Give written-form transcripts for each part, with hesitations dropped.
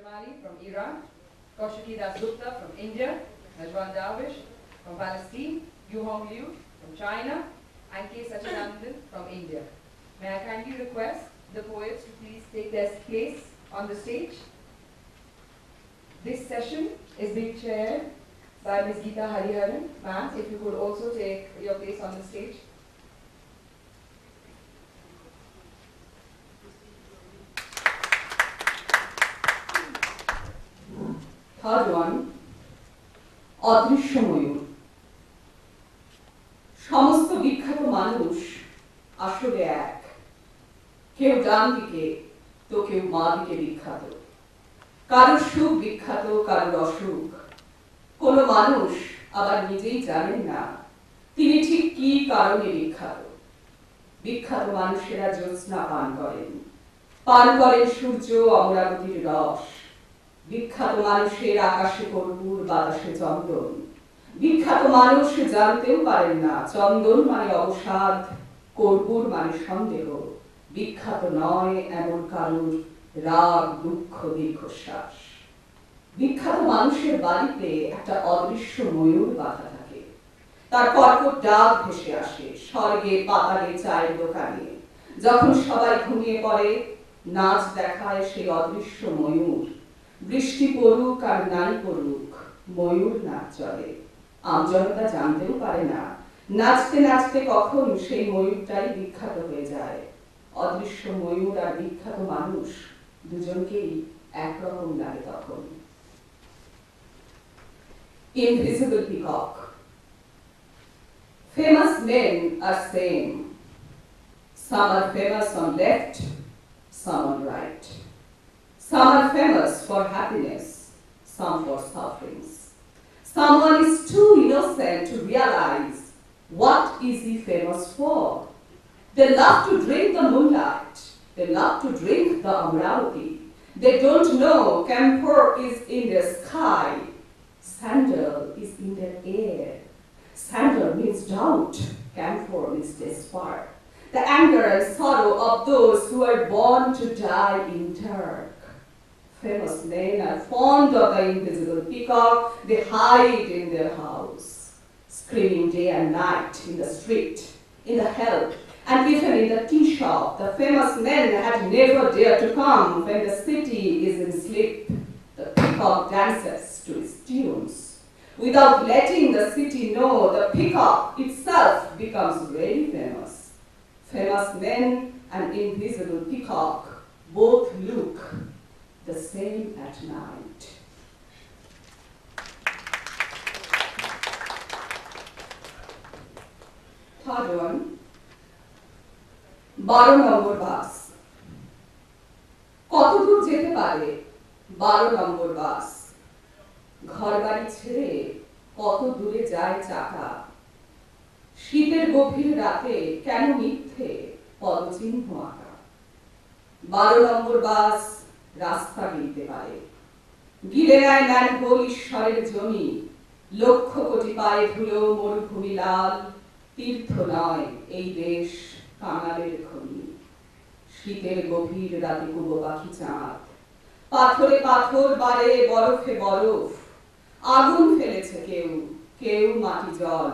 Jamali from Iran, Kaushiki Das Gupta from India, Najwan Darwish from Palestine, Yu Hong Liu from China, and K. Sachinandan from India. May I kindly request the poets to please take their place on the stage. This session is being chaired by Ms. Geeta Hariharan. Ma'am, if you could also take your place on the stage. Third one, অদৃশ্য ময়ূর। সমস্ত বিখ্যাত মানুষ আসলে এক, কেউ ডান দিকে তো কেউ মা দিকে বিখ্যাত, কারোর সুখ বিখ্যাত, কারোর অসুখ। কোনো মানুষ আবার নিজেই জানেন না তিনি ঠিক কি কারণে বিখ্যাত। বিখ্যাত মানুষেরা জ্যোৎস্না পান করেন সূর্য অমরাবতীর রস। বিখ্যাত মানুষের আকাশে কর্পূর, বাতাসে চন্দন। বিখ্যাত মানুষ জানতেও পারেন না চন্দন মানে অবসাদ, কর্পূর মানে সন্দেহ। বিখ্যাত নয় এমন কারুর রাগ, দুঃখ, দীর্ঘশ্বাস। বিখ্যাত মানুষের বাড়িতে একটা অদৃশ্য ময়ূর বাঁধা থাকে, তার কর্কট ডাক ভেসে আসে স্বর্গে, পাতালে, চায়ের দোকানে। যখন সবাই ঘুমিয়ে পড়ে নাচ দেখায় সেই অদৃশ্য ময়ূর। বৃষ্টি পড়ুক আর নাই পড়ুক ময়ূর নাচ চলে, আমজনতা জানতেও পারে না নাচতে নাচতে কখন সেই ময়ূরটাই বিখ্যাত হয়ে যায়। অদৃশ্য ময়ূর আর বিখ্যাত মানুষ দুজনকেই একরকম লাগে তখন। Invisible peacock. Famous men are same. Some are famous on left, some on right. Some are famous for happiness, some for sufferings. Someone is too innocent to realize what is he famous for. They love to drink the moonlight. They love to drink the Amravati. They don't know camphor is in the sky. Sandal is in their air. Sandal means doubt. Camphor means despair. The anger and sorrow of those who are born to die in dark. Famous men are fond of the invisible peacock. They hide in their house, screaming day and night in the street, in the help, and even in the tea shop. The famous men had never dared to come when the city is in sleep. The peacock dances to its tunes. Without letting the city know, the peacock itself becomes very famous. Famous men and invisible peacock both look the same at night. Third one, 12 নম্বর বাস। কত দূর যেতে পারে 12 নম্বর বাস? ঘর বাড়ি ছেড়ে কত দূরে যায় চাকা? শীতের গভীর রাতে কেন মিথ্যে পদচিহ্ন আঁকা? 12 নম্বর বাস রাস্তা গিলতে পারে, গিলে নেয় ম্যানহোল ঈশ্বরের জমি। লক্ষ কোটি পায়ে ধুলো মরুভূমি লাল, তীর্থ নয় এই দেশ কাঙালের খনি। শীতের গভীর রাতে কুবো পাখি চাঁদ, পাথরে পাথর বাড়ে, বরফে বরফ। আগুন ফেলেছে কেউ, কেউ মাটি জল।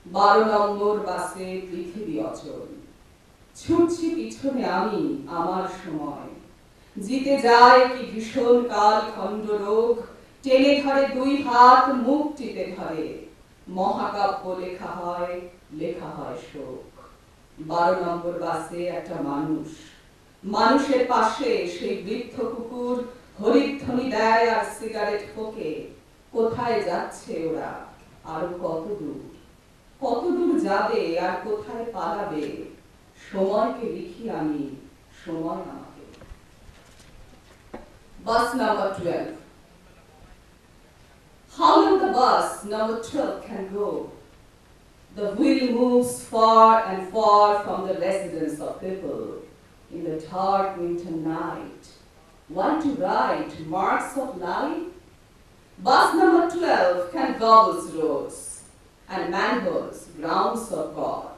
12 নম্বর বাসে পৃথিবী অচল। ছুটছি পিছনে আমি আমার সময়, জিতে যায় কি ভীষণ কাল খণ্ড রোগ। টেনে ধরে 2 হাত, মুখ টিপে ধরে। মহাকাব্য লেখা হয় শোক। 12 নম্বর বাসে একটা মানুষ, মানুষের পাশে সেই বৃদ্ধ কুকুর হরিধ্বনি দেয় আর সিগারেট ফোঁকে। কোথায় যাচ্ছে ওরা, আরো কত দূর যাবে আর কোথায় পালাবে? সময়কে লিখি আমি, সময় আমাকে। Bus number 12. How long the bus number 12 can go? The wheel moves far and far from the residence of people in the dark winter night. Want to write marks of life? Bus number 12 can gobble roads and manholes, grounds of God.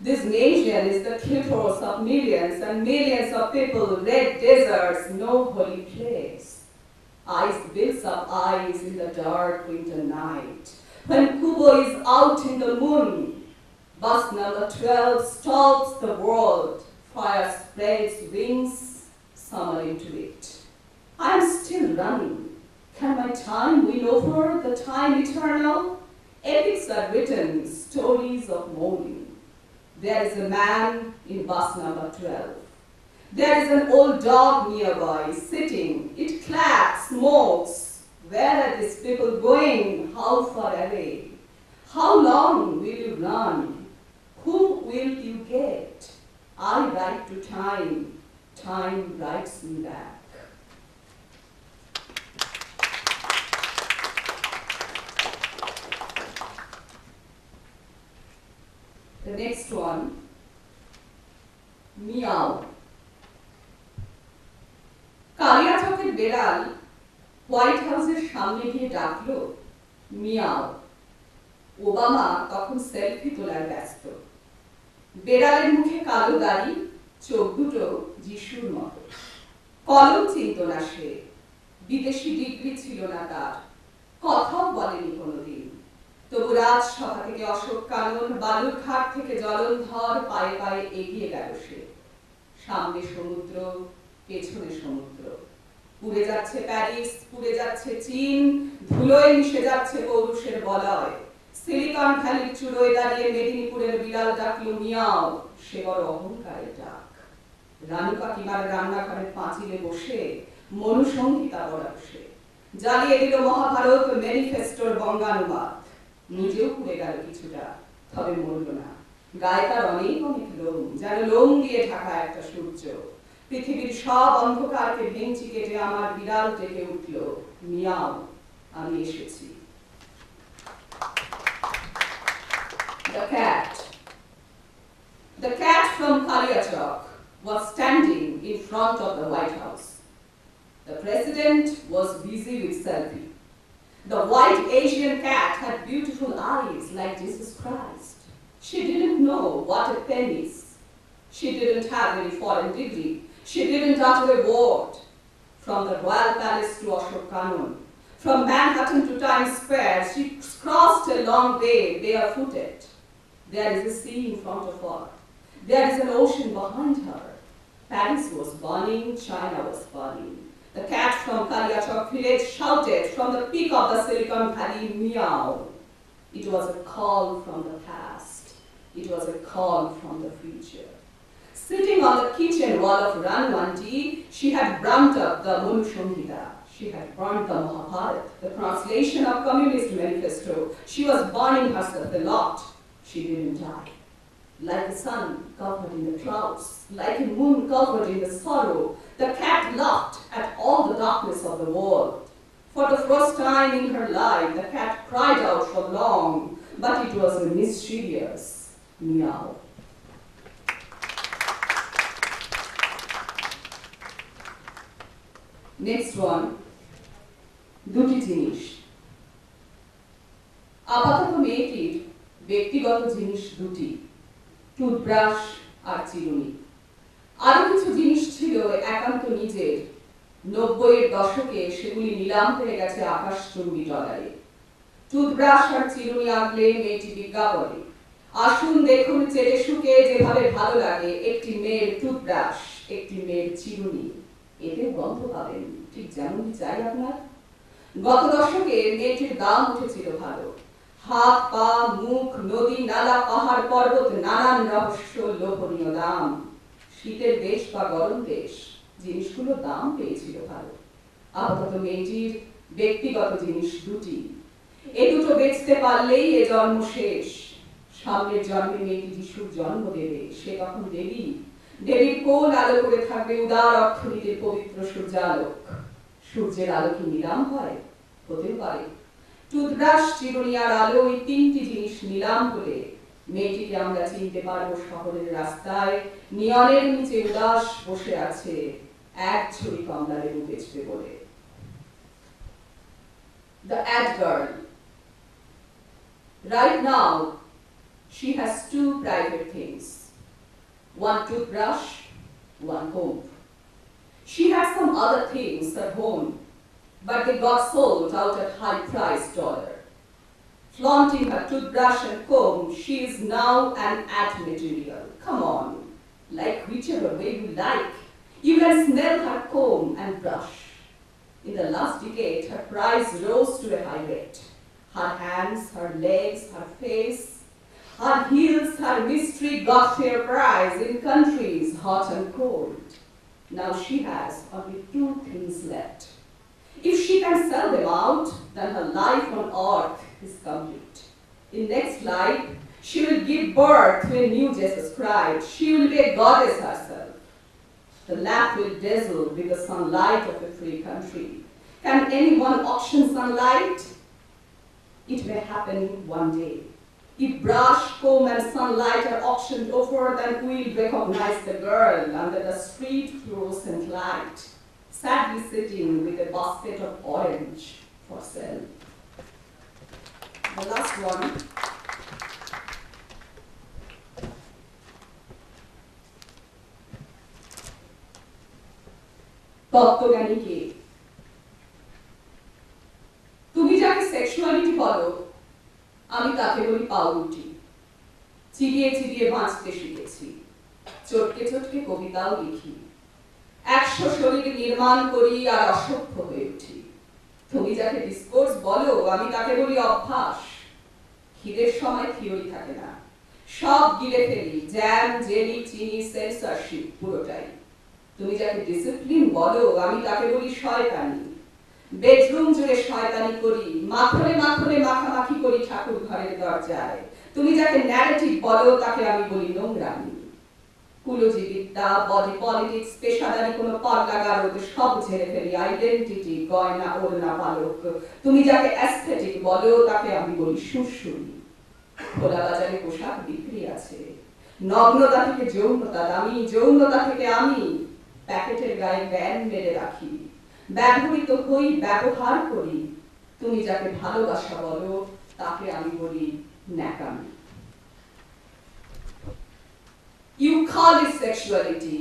This nation is the clitoris of millions and millions of people, red deserts, no holy place. Ice builds up ice in the dark winter night. When Kubo is out in the moon, bus number 12 stalks the world. Fire spreads wings, summer into it. I am still running. Can my time win over the time eternal? Epics are written, stories of mourning. There is a man in bus number 12. There is an old dog nearby, sitting. It claps, smokes. Where are these people going? How far away? How long will you run? Who will you get? I write to time. Time writes me back. The next one, meow. কালিয়াচকের বেড়াল white হাউসের সামনে গিয়ে ডাকলো, Miao. Obama তখন selfie তোলার ব্যস্ত। বেড়ালের মুখে কালো দাড়ি, চোখ দুটো যিশুর মতো। কলম চিনত না সে, বিদেশি ডিগ্রি ছিল না তার, কথাও বলেনি কোনোদিন। তবু রাজসভা থেকে অশোক কানন, বালুরঘাট থেকে জলন্ধর, পায়ে পায়ে এগিয়ে গেল সে। সামনে সমুদ্র, পেছনে সমুদ্র। পুড়ে যাচ্ছে প্যারিস, পুড়ে যাচ্ছে চীন, ধুলোয় মিশে যাচ্ছে পৌরুষের বলয়। সিলিকন ভ্যালির চূড়োয় দাঁড়িয়ে মেদিনীপুরের বিড়াল ডাকলো মিয়াও, সে বড় অহংকারের ডাক। রানু কাকিমার রান্নাঘরের পাঁচিলে বসে মনুসংহিতা পড়া বসে জ্বালিয়ে দিল মহাভারত ম্যানিফেস্টোর বঙ্গানুবাদ। নিজেও পুড়ে গেল কিছুটা, তবে মরল না। গায়ে তার অনেক অনেক লোম, যেন লোম দিয়ে ঢাকা একটা সূর্য। পৃথিবীর সব অন্ধকারকে ভেঙচি কেটে আমার বিড়াল ডেকে উঠল, মিয়াও, আমি এসেছি। The cat. The cat from Kaliachok was standing in front of the White House. The president was busy with selfie. The white Asian cat had beautiful eyes like Jesus Christ. She didn't know what a pen is. She didn't have any foreign degree. She didn't utter a word. From the Royal Palace to Ashok Kanon, from Manhattan to Times Square, she crossed a long way barefooted. There is a sea in front of her. There is an ocean behind her. Paris was burning, China was burning. The cat from Kaliachok village shouted from the peak of the Silicon Valley, meow. It was a call from the past. It was a call from the future. Sitting on the kitchen wall of Ranwanti, she had burnt up the Manushanghita. She had burnt the Mahabharata, the translation of Communist Manifesto. She was burning herself a lot. She didn't die. Like the sun covered in the clouds, like a moon covered in the sorrow, the cat laughed at all the darkness of the world. For the first time in her life, the cat cried out for long, but it was a mischievous meow. Next one, দুটি জিনিস। আপাতত মেয়েটির ব্যক্তিগত জিনিস দুটি, toothbrush আর চিরুনি। আরো কিছু জিনিস ছিল একান্ত নিজের, 90-এর দশকে সেগুলি নিলাম হয়ে গেছে আকাশচুম্বী ডলারে। টুথব্রাশ আর চিরুনি আগলে মেয়েটি বিজ্ঞা বলে, আসুন দেখুন চেটে শুকে যেভাবে ভালো লাগে একটি মেয়ের টুথব্রাশ, একটি মেয়ের চিরুনি। এতে গন্ধ পাবেন ঠিক যেমনই চাই আপনার। গত দশকে মেয়েটির দাম উঠেছিল ভালো। হাত, পা, মুখ, নদী, নালা, পাহাড়, পর্বত, নানান রহস্য, লোভনীয় দাম। শীতের দেশ বা গরম দেশ, জিনিসগুলো দাম পেয়েছিল ভালো। আপাতত মেয়েটির ব্যক্তিগত জিনিস দুটি। এ দুটো বেচতে পারলেই এ জন্ম শেষ। সামনের জন্মে মেয়েটি যিশুর জন্ম দেবে, সে তখন দেবী। দেবীর কোল আলো করে থাকবে উদার অর্থনীতির পবিত্র সূর্যালোক। সূর্যের আলো কি নিলাম হয়? হতে পারে। টুথব্রাশ, চিরুনি আর আলো, এই তিনটি জিনিস নিলাম হলে মেয়েটিকে আমরা চিনতে পারবো শহরের রাস্তায় নিয়নের নিচে উদাস বসে আছে এক ঝুড়ি কমলা লেবু বেচবে বলে। The ad girl. Right now, she has two private things. One toothbrush, one comb. She has some other things at home, but they got sold out at high-priced dollar. Flaunting her toothbrush and comb, she is now an ad material. Come on, like whichever way you like. You can smell her comb and brush. In the last decade, her price rose to a high rate. Her hands, her legs, her face, her heels, her mystery got fair price in countries hot and cold. Now she has only two things left. If she can sell them out, then her life on earth is complete. In next life, she will give birth to a new Jesus Christ. She will be a goddess herself. The lamp will dazzle with the sunlight of a free country. Can anyone auction sunlight? It may happen one day. If brush, comb, and sunlight are auctioned over, then we'll recognize the girl under the street fluorescent light, sadly sitting with a basket of orange for sale. The last one. তত্ত্বজ্ঞানী কে? তুমি যাকে sexuality বলো, আমি তাকে বলি পাউরুটি। চিবিয়ে চিবিয়ে বাঁচতে শিখেছি, চটকে চটকে কবিতাও লিখি, 100 শরীর নির্মাণ করি আর অসভ্য হয়ে উঠি। তুমি যাকে ডিসকোর্স বলো, আমি তাকে বলি অভ্যাস। খিদের সময় থিওরি থাকে না, সব গিলে ফেলি, জ্যাম, জেলি, চিনি, সেন্সরশিপ পুরোটাই। তুমি যাকে ডিসিপ্লিন বলো, আমি তাকে বলি শয়তানি। বেডরুম জুড়ে শয়তানি করি, মাখনে মাখনে মাখামাখি করি ঠাকুর ঘরের দরজায়। তুমি যাকে ন্যারেটিভ বলো, তাকে আমি বলি নোংরামি। কুলজীবিদ্যা, বডি পলিটিক্স, পেশাদারি কোনো পাল্লাগারদ সব ঝেড়ে ফেলি, আইডেন্টিটি, গয়না, ওড়না, পালক। তুমি যাকে অ্যাস্থেটিক বলো, তাকে আমি বলি সুরসুরি। খোলা বাজারে পোশাক বিক্রি আছে, নগ্নতা থেকে যৌনতা দামি, যৌনতা থেকে আমি প্যাকেটের গায়ে ব্যান মেরে রাখি, ব্যবহৃত হই, ব্যবহার করি। তুমি যাকে ভালোবাসা বলো, তাকে আমি বলি ন্যাকামি। You call it sexuality,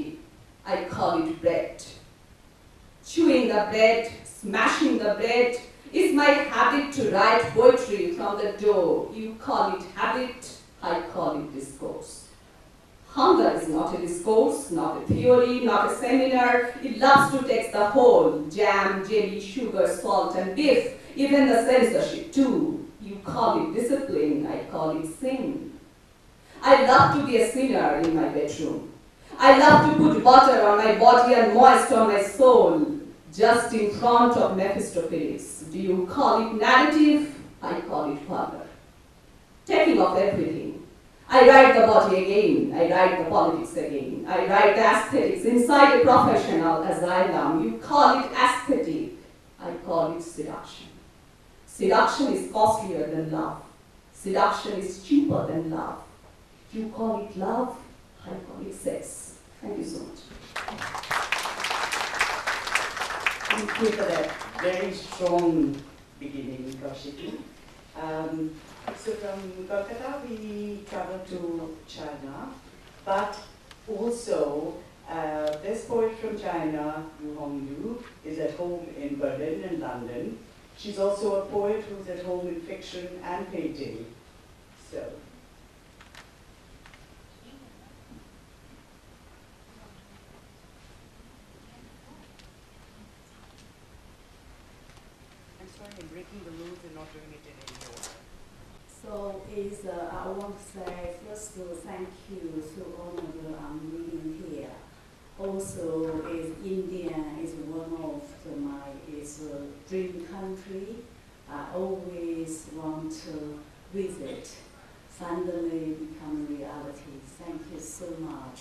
I call it bread. Chewing the bread, smashing the bread is my habit to write poetry from the door. You call it habit, I call it discourse. Hunger is not a discourse, not a theory, not a seminar. It loves to take the whole, jam, jelly, sugar, salt, and beef, even the censorship too. You call it discipline, I call it sin. I love to be a sinner in my bedroom. I love to put butter on my body and moist on my soul, just in front of Mephistopheles. Do you call it narrative? I call it father. Taking off everything. I write the body again, I write the politics again, I write the aesthetics inside a professional asylum. You call it aesthetic, I call it seduction. Seduction is costlier than love. Seduction is cheaper than love. You call it love, I call it sex. Thank you so much. Thank you for that very strong beginning, Kaushiki. So from Kolkata we traveled to China, but also this poet from China, Yu Hongyu, is at home in Berlin and London. She's also a poet who's at home in fiction and painting. So. I'm sorry, I'm breaking the rules and not doing it in any order. So I want to say first thank you to all of you reading here. Also, India is one of my dream country. I always want to visit. Finally become reality. Thank you so much.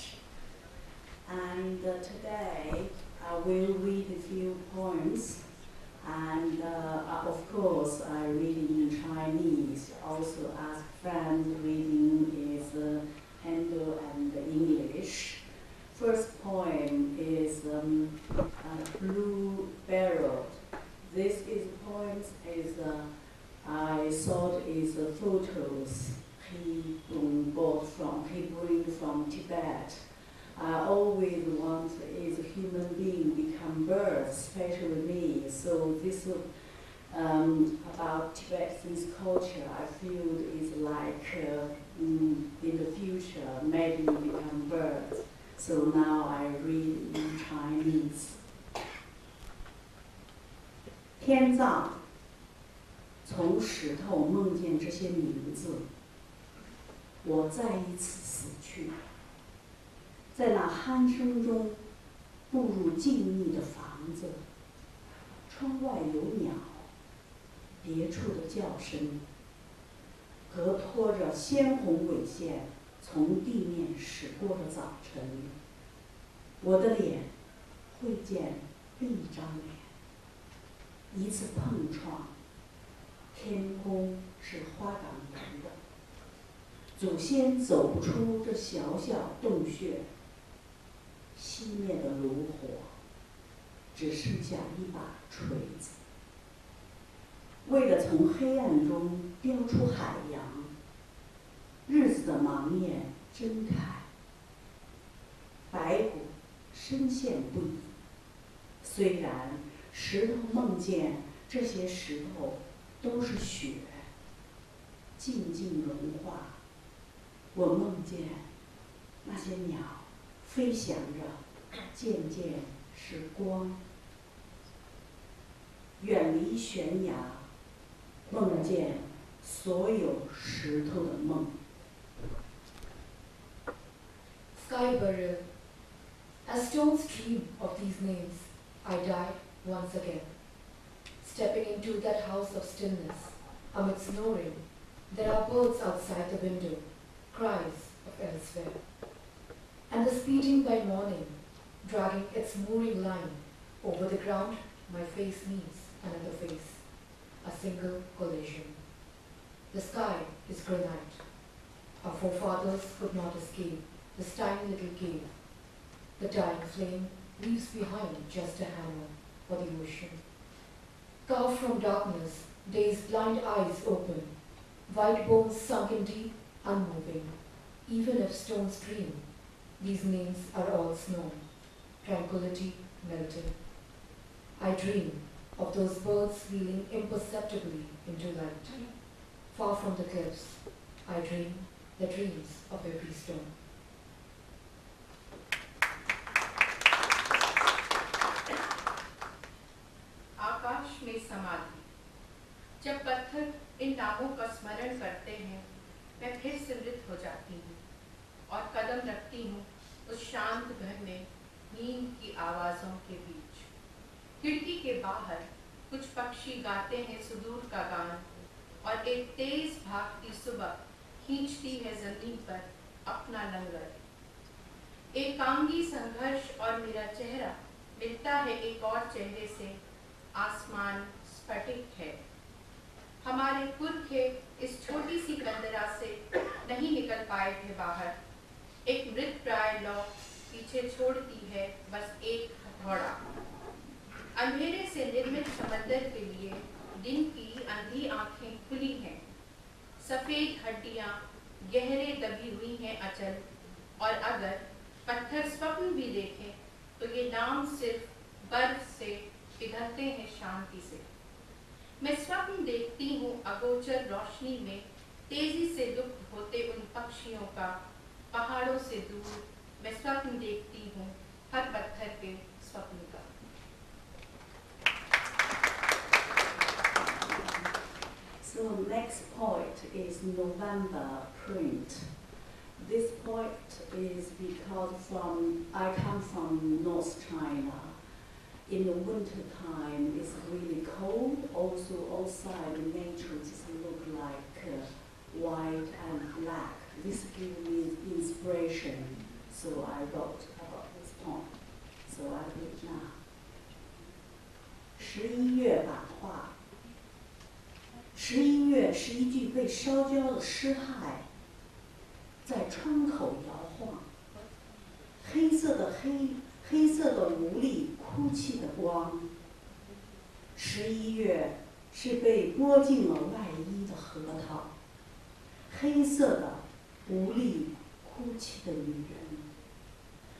And today I will read a few poems. And of course, I read in Chinese. Also, as friend reading is Handel and English. First poem is Blue Barrel. This is poems I thought is photos he bring from Tibet. I always want is a human being become bird birds, especially me. So this about Tibetan culture, I feel is like in the future maybe become birds. So now I read in Chinese. 天葬，从石头梦见这些名字，我再一次死去，在那鼾声中步入静谧的房子，窗外有鸟，别处的叫声，隔拖着鲜红纬线从地面驶过的早晨，我的脸会见另一张脸，一次碰撞，天空是花岗岩的，祖先走不出这小小洞穴，熄灭的炉火，只剩下一把锤子。为了从黑暗中雕出海洋，日子的盲眼睁开，白骨深陷不已。虽然石头梦见这些石头都是雪，静静融化，我梦见那些鸟飞翔着，渐渐是光。远离悬崖，梦见所有石头的梦。Sky burial. As stones dream of these names, I die once again. Stepping into that house of stillness, amid snoring, there are birds outside the window, cries of elsewhere. And the speeding by morning, dragging its mooring line over the ground, my face meets another face, a single collision. The sky is granite. Our forefathers could not escape this tiny little cave. The dying flame leaves behind just a hammer for the ocean. Carved from darkness, day's blind eyes open, white bones sunken deep, unmoving. Even if stones dream, these names are all snow, tranquility melting. I dream of those birds wheeling imperceptibly into light. Far from the cliffs, I dream the dreams of every stone. आकाश में समाधि। जब पत्थर इन नामों का स्मरण करते हैं, मैं फिर से मृत हो जाती हूँ और कदम रखती हूँ उस शांत घर में नींद की आवाज़ों के बीच। खिड़की के बाहर कुछ पक्षी गाते हैं सुदूर का गान और एक तेज भागती सुबह खींचती है जमीन पर अपना लंगर। एकांगी संघर्ष और मेरा चेहरा मिलता है एक और चेहरे से। आसमान स्फटिक है। हमारे पुरखे इस छोटी सी बंदरा से नहीं निकल पाए थे बाहर। एक मृत प्राय लौ पीछे छोड़ती है बस एक हथौड़ा। अंधेरे से निर्मित समंदर के लिए दिन की अंधी आंखें खुली हैं। सफेद हड्डियां गहरे दबी हुई हैं अचल, और अगर पत्थर स्वप्न भी देखें तो ये नाम सिर्फ बर्फ से पिघलते हैं शांति से। मैं स्वप्न देखती हूँ अगोचर रोशनी में तेजी से लुप्त होते उन पक्षियों का पहाड़ों से दूर। मैं स्वप्न देखती हूँ हर पत्थर के स्वप्न का। So next point is November print. This point is because I come from North China. In the winter time, it's really cold. Also, outside the nature just look like white and black. This gives me inspiration, so I wrote about this poem. So I read now. 11月版画。11月是一具被烧焦的尸骸，在窗口摇晃。黑色的无力哭泣的光。11月是被剥尽了外衣的核桃，黑色的无力哭泣的女人。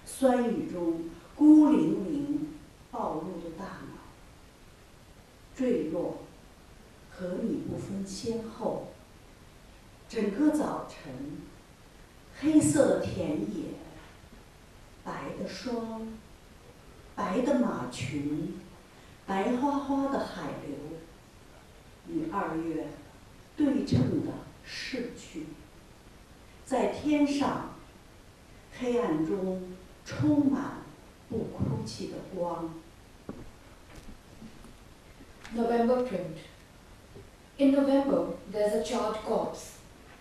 酸雨中孤零零暴露的大脑，坠落和你不分先后。整个早晨，黑色的田野，白的霜，白的马群，白花花的海流，与2月对称的逝去。在天上，黑暗中充满不哭泣的光。November print. In November, there's a charred corpse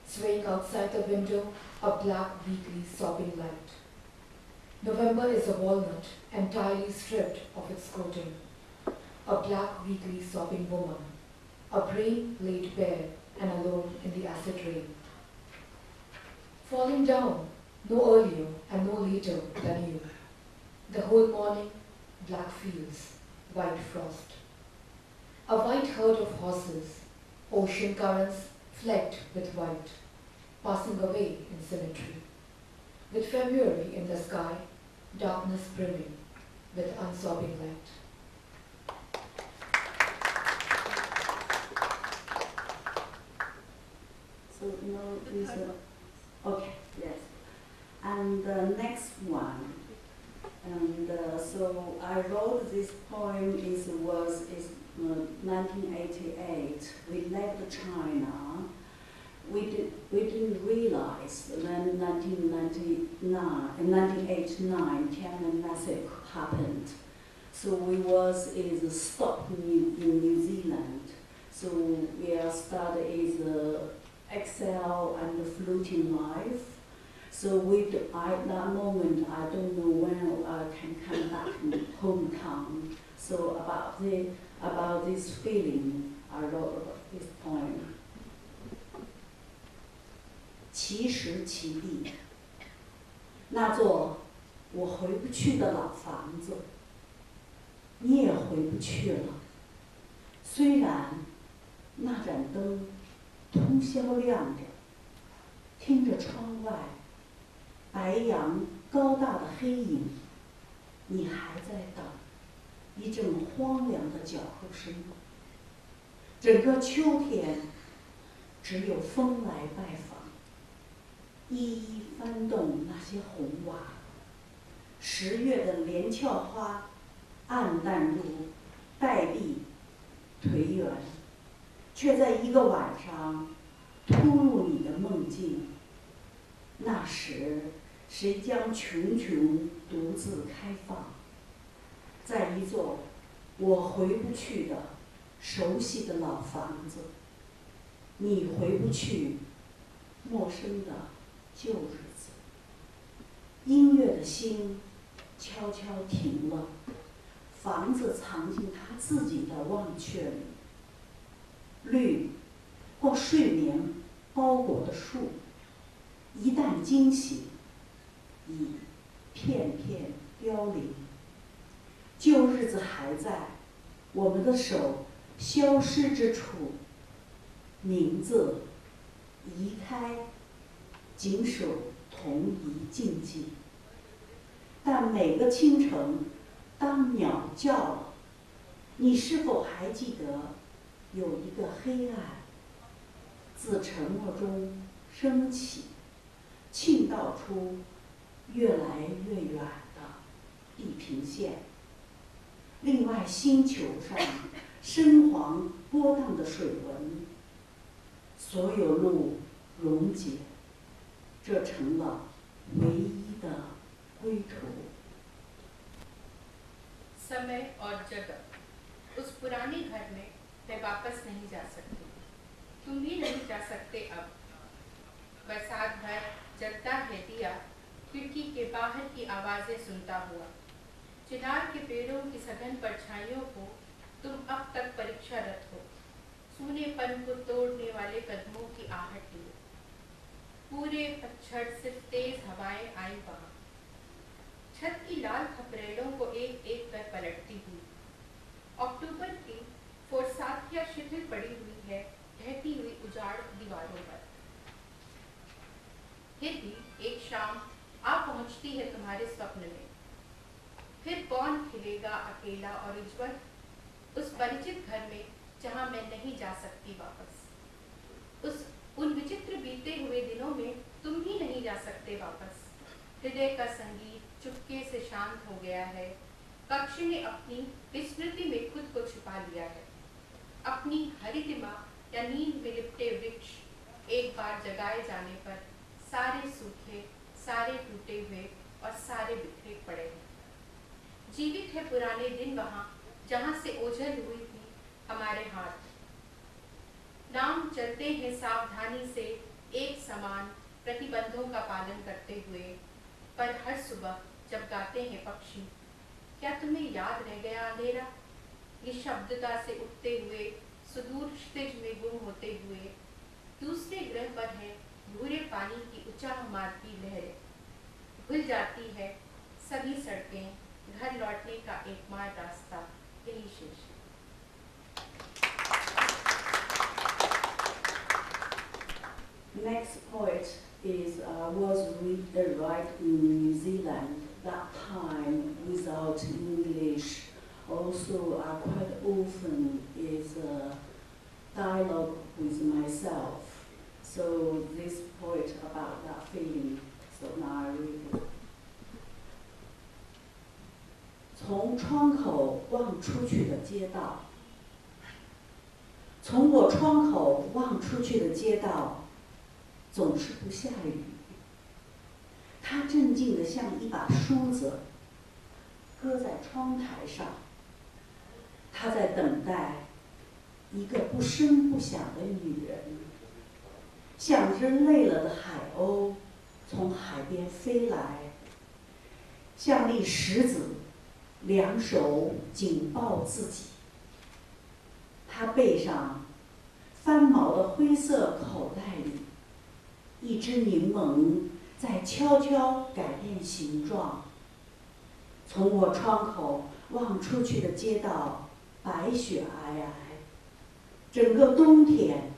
swaying outside the window, a black weekly sobbing light. November is a walnut entirely stripped of its coating, a black weekly sobbing woman, a brain laid bare and alone in the acid rain. Falling down no earlier and no later than you. The whole morning, black fields, white frost. A white herd of horses, ocean currents flecked with white, passing away in symmetry. With February in the sky, darkness brimming with unsobbing light. So this okay, yes. And the next one, and so I wrote this poem is 1988. We left China. We didn't realize when 1989 Tiananmen massacre happened. So we was stopped in New Zealand. So we are started is Excel and the floating life. So at that moment, I don't know when I can come back to hometown. So about this feeling, I wrote about this poem. 其时其地，那座我回不去的老房子，你也回不去了。虽然那盏灯通宵亮着，听着窗外白杨高大的黑影，你还在等一阵荒凉的脚后声。整个秋天，只有风来拜访，一一翻动那些红瓦。10月的连翘花，暗淡如黛碧颓垣，却在一个晚上突入你的梦境。那时，谁将穷穷独自开放，在一座我回不去的熟悉的老房子，你回不去陌生的旧日子。音乐的心悄悄停了，房子藏进他自己的忘却里。绿或睡眠包裹的树，一旦惊醒，已片片凋零。旧日子还在，我们的手消失之处，名字移开，谨守同一禁忌。但每个清晨，当鸟叫了，你是否还记得有一个黑暗自沉默中升起，倾倒出越来越远的地平线？另外星球上深黄波荡的水纹，所有路溶解，这成了唯一的归途。 समय और जगह उस पुराने घर में मैं वापस नहीं जा सकती, तुम भी नहीं जा सकते अब। बरसात भर जलता है दिया, खिड़की के बाहर की आवाज़ें सुनता हुआ। चिनार के पेड़ों की सघन परछाइयों को तुम अब तक परीक्षारत हो, सूनेपन को तोड़ने वाले कदमों की आहट लिए। पूरे पतझड़ सिर्फ तेज हवाएं आई वहां, छत की लाल खपरेलों को एक एक कर पलटती हुई। अक्टूबर की फोरसाथिया शिथिल पड़ी हुई है, ढहती हुई उजाड़ दीवारों पर। फिर भी एक शाम आ पहुंचती है तुम्हारे स्वप्न में। फिर कौन खिलेगा महंगा, अकेला और उज्जवल, उस परिचित घर में जहाँ मैं नहीं जा सकती वापस। उन विचित्र बीते हुए दिनों में तुम ही नहीं जा सकते वापस। हृदय का संगीत चुपके से शांत हो गया है। कक्ष ने अपनी विस्मृति में खुद को छुपा लिया है। अपनी हरितिमा या नींद में लिपटे वृक्ष एक बार जगाए जाने पर सारे सूखे, सारे टूटे हुए और सारे बिखरे पड़े हैं। जीवित है पुराने दिन वहाँ जहाँ से ओझल हुई थी हमारे हाथ। नाम चलते हैं सावधानी से एक समान प्रतिबंधों का पालन करते हुए, पर हर सुबह जब गाते हैं पक्षी, क्या तुम्हें याद रह गया अंधेरा? निशब्दता से उठते हुए सुदूर क्षितिज में गुम होते हुए दूसरे ग्रह पर है भूरे पानी की उचाह मारती लहरें। भूल जाती है सभी सड़कें, घर लौटने का एकमात्र रास्ता यही शेष है। Next poet was right in New Zealand, that time without English. Also, quite often is a dialogue with myself. So this poet about that feeling. So now I read it. 从窗口望出去的街道，从我窗口望出去的街道。总是不下雨，它镇静地像一把梳子，搁在窗台上。它在等待一个不声不响的女人，像只累了的海鸥从海边飞来，像粒石子，两手紧抱自己。它背上翻毛的灰色口袋里。一只柠檬在悄悄改变形状。从我窗口望出去的街道，白雪皑皑。整个冬天，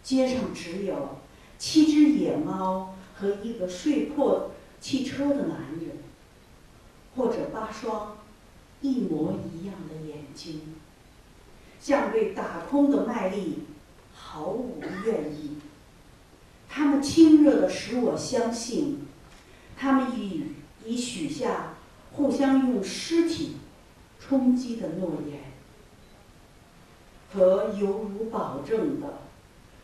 街上只有7只野猫和一个睡破汽车的男人，或者8双一模一样的眼睛，像对打空的麦粒毫无怨意。他们亲热地使我相信，他们已许下互相用尸体冲击的诺言，和犹如保证的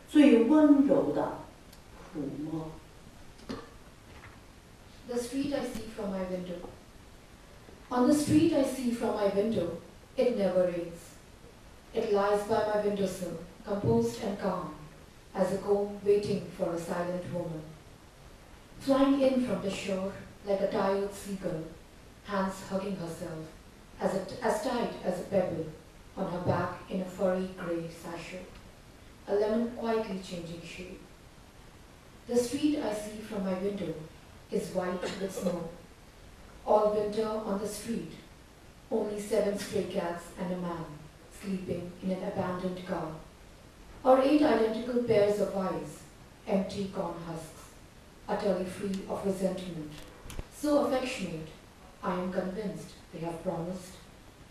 最温柔的抚摸。The street I see from my window. On the street I see from my window, it never rains. It lies by my windowsill, composed and calm, as a comb waiting for a silent woman. Flying in from the shore like a tired seagull, hands hugging herself, as tight as a pebble, on her back in a furry grey sachet, a lemon quietly changing shade. The street I see from my window is white with snow. All winter on the street, only 7 stray cats and a man sleeping in an abandoned car. Or 8 identical pairs of eyes, empty corn husks, utterly free of resentment, so affectionate, I am convinced they have promised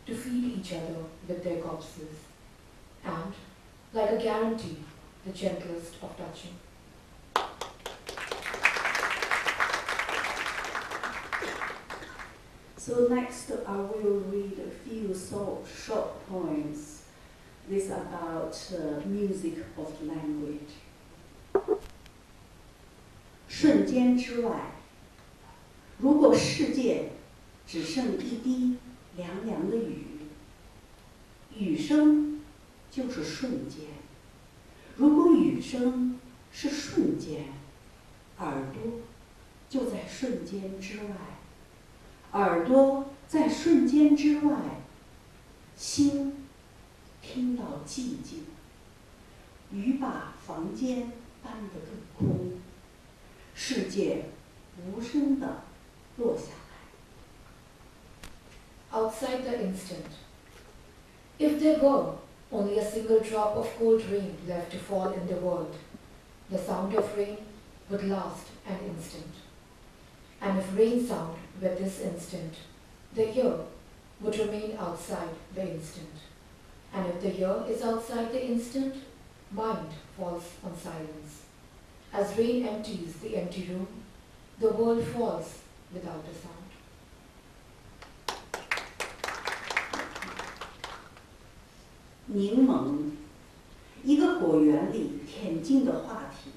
to feed each other with their corpses, and, like a guarantee, the gentlest of touching. So next I will read a few short poems. This is about music of language. 瞬间之外，如果世界只剩一滴凉凉的雨，雨声就是瞬间。如果雨声是瞬间，耳朵就在瞬间之外，耳朵在瞬间之外，心听到寂静，雨把房间搬得更空，世界无声地落下来。 Outside the instant. If there were only a single drop of cold rain left to fall in the world, the sound of rain would last an instant. And if rain sound were this instant, the year would remain outside the instant. And if the ear is outside the instant, mind falls on silence. As rain empties the empty room, the world falls without a sound. 柠檬，一个果园里恬静的话题，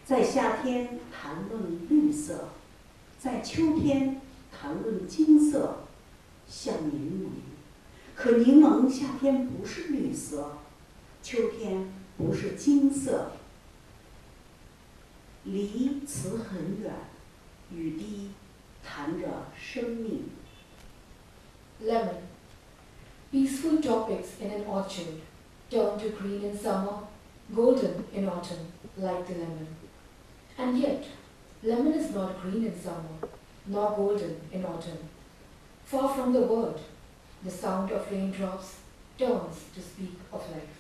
在夏天谈论绿色，在秋天谈论金色，像柠檬。可柠檬夏天不是绿色，秋天不是金色。离词很远，雨滴谈着生命。 Lemon. Peaceful topics in an orchard turn to green in summer, golden in autumn, like the lemon. And yet, lemon is not green in summer, nor golden in autumn. Far from the word, the sound of raindrops turns to speak of life.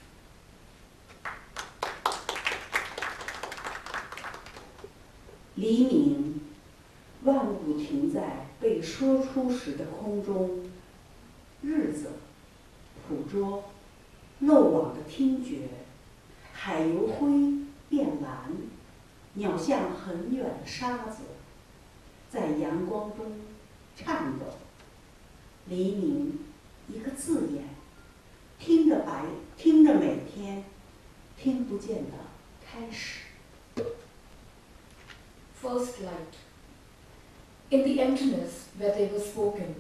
黎明，万物停在被说出时的空中。日子，捕捉，漏网的听觉，海由灰变蓝，鸟像很远的沙子，在阳光中颤抖。黎明，一个字眼，听着每天听不见的开始。 First light. In the emptiness where they were spoken,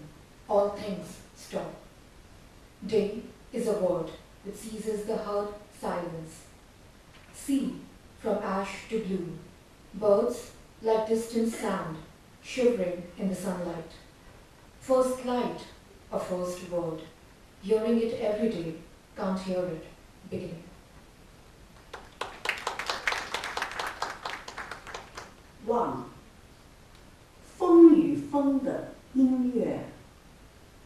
all things stop. Day is a word that seizes the hard silence. Sea from ash to blue. Birds like distant sand, shivering in the sunlight. First light, a first word. Hearing it every day, can't hear it beginning. 望，风与风的音乐，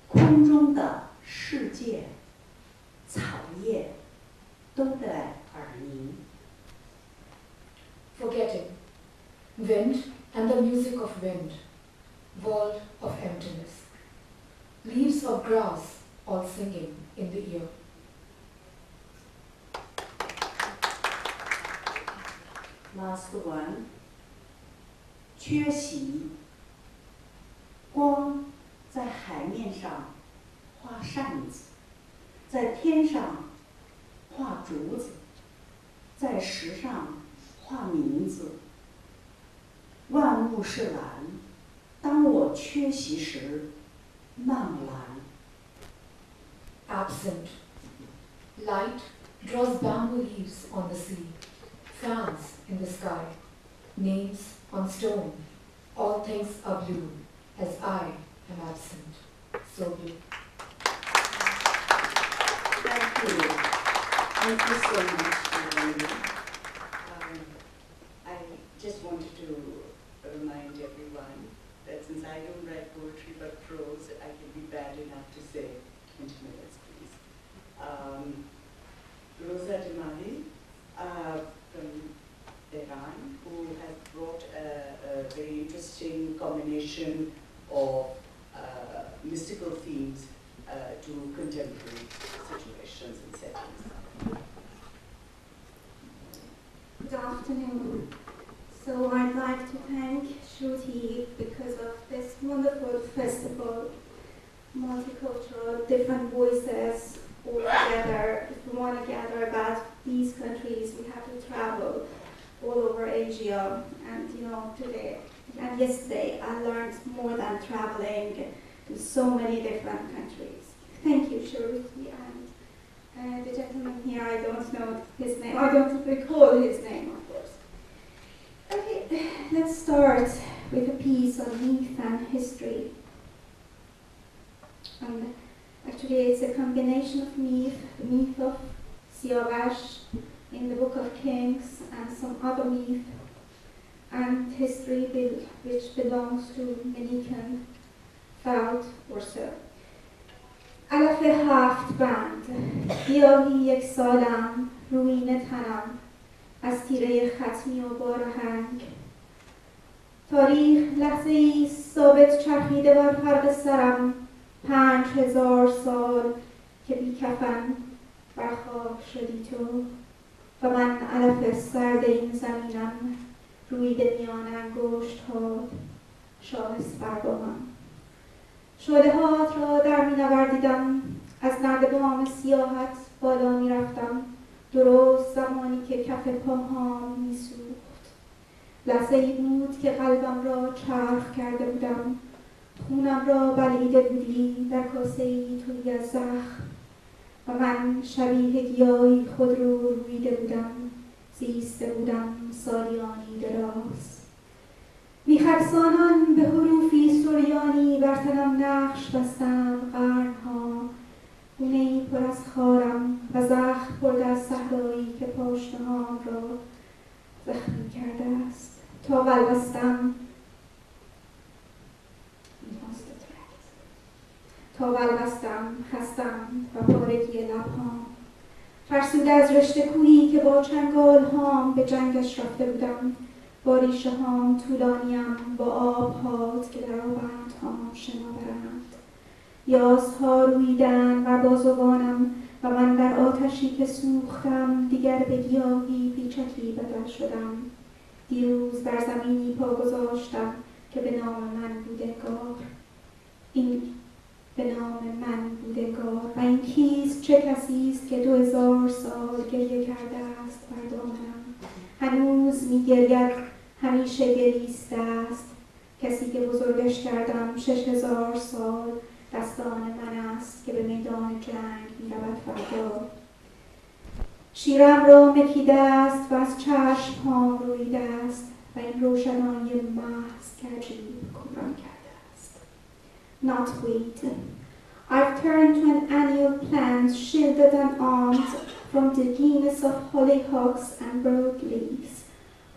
空中的世界，草叶都在耳鸣。Forgetting. Wind and the music of wind. World of emptiness. Leaves of grass all singing in the ear. ，Last one。缺席，光在海面上画扇子，在天上画竹子，在石上画名字。万物是蓝，当我缺席时，那么蓝。 Absent. Light draws bamboo leaves on the sea, fans in the sky, names on stone. All things are blue, as I am absent. So blue. Thank you. Thank you so much, Nalini. I just wanted to remind everyone that since I don't write poetry but prose, I can be bad enough to say 20 minutes, please. Raza Biennale from Iran, who has brought a very interesting combination of mystical themes to contemporary situations and settings. Good afternoon. So I'd like to thank Shruti because of this wonderful festival, multicultural, different voices all together. If we want to gather about these countries, we have to travel all over Asia. And today and yesterday, I learned more than traveling to so many different countries. Thank you, Shruti. And the gentleman here, I don't know his name. I don't recall his name, of course. Okay, let's start with a piece on myth and history. And actually, it's a combination of myth, the myth of Siavash in the Book of Kings, and some other myth and history which belongs to Minikan, Felt or so. علف 7 بند گیاهی 1 سالم رویین تنم از تیره ختمی و بارهنگ تاریخ لحظه ای ثابت چرخیده بر فرق سرم 5000 سال که بی کفن بر خاک شدی تو و من علف سرد این زمینم رویده میان انگشت ها شاهستر با من. شعله هات را در می نوردیدم، از نردبان سیاحت بالا می رفتم، درست زمانی که کف پاهام می سوخت. لحظه ای بود که قلبم را چرخ کرده بودم، خونم را بلعیده بودی در کاسه ای توی از زخم و من شبیه گیاهی خود رو رویده بودم، زیسته بودم سالیانی دراز. میخرسانان به حروفی سریانی بر تنم نقش بستند قرنها، گونه‌ای پر از خارم و زخم خورده از صحرایی که پاشنه‌هام را زخمی کرده است. تا ولبستم خستم و پارگی لبهام فرسوده از رشته کوهی که با چنگال هام به جنگش رفته بودم، با ریشه هام طولانیم، با آب هات که در آبند هام شناورند. یاسها رویدن بر بازوانم و من در آتشی که سوختم دیگر به گیاهی پیچکی بدل شدم. دیروز بر زمینی پا گذاشتم که به نام من بودگار، این به نام من بودگار و این کیست چه کسی است که 2000 سال گریه کرده است بر دامنم، هنوز می‌گرید، همیشه گریسته است. کسی که بزرگش کردم 6000 سال دستان من است که به میدان جنگ می‌رود فردا. شیرم را مکیده است و از چشم‌هام رویده است و این روشنایی محض که عجیب کورم کرده است. Not weed. I've turned to an annual plant shielded and armed from the genus of hollyhocks and broadleaves.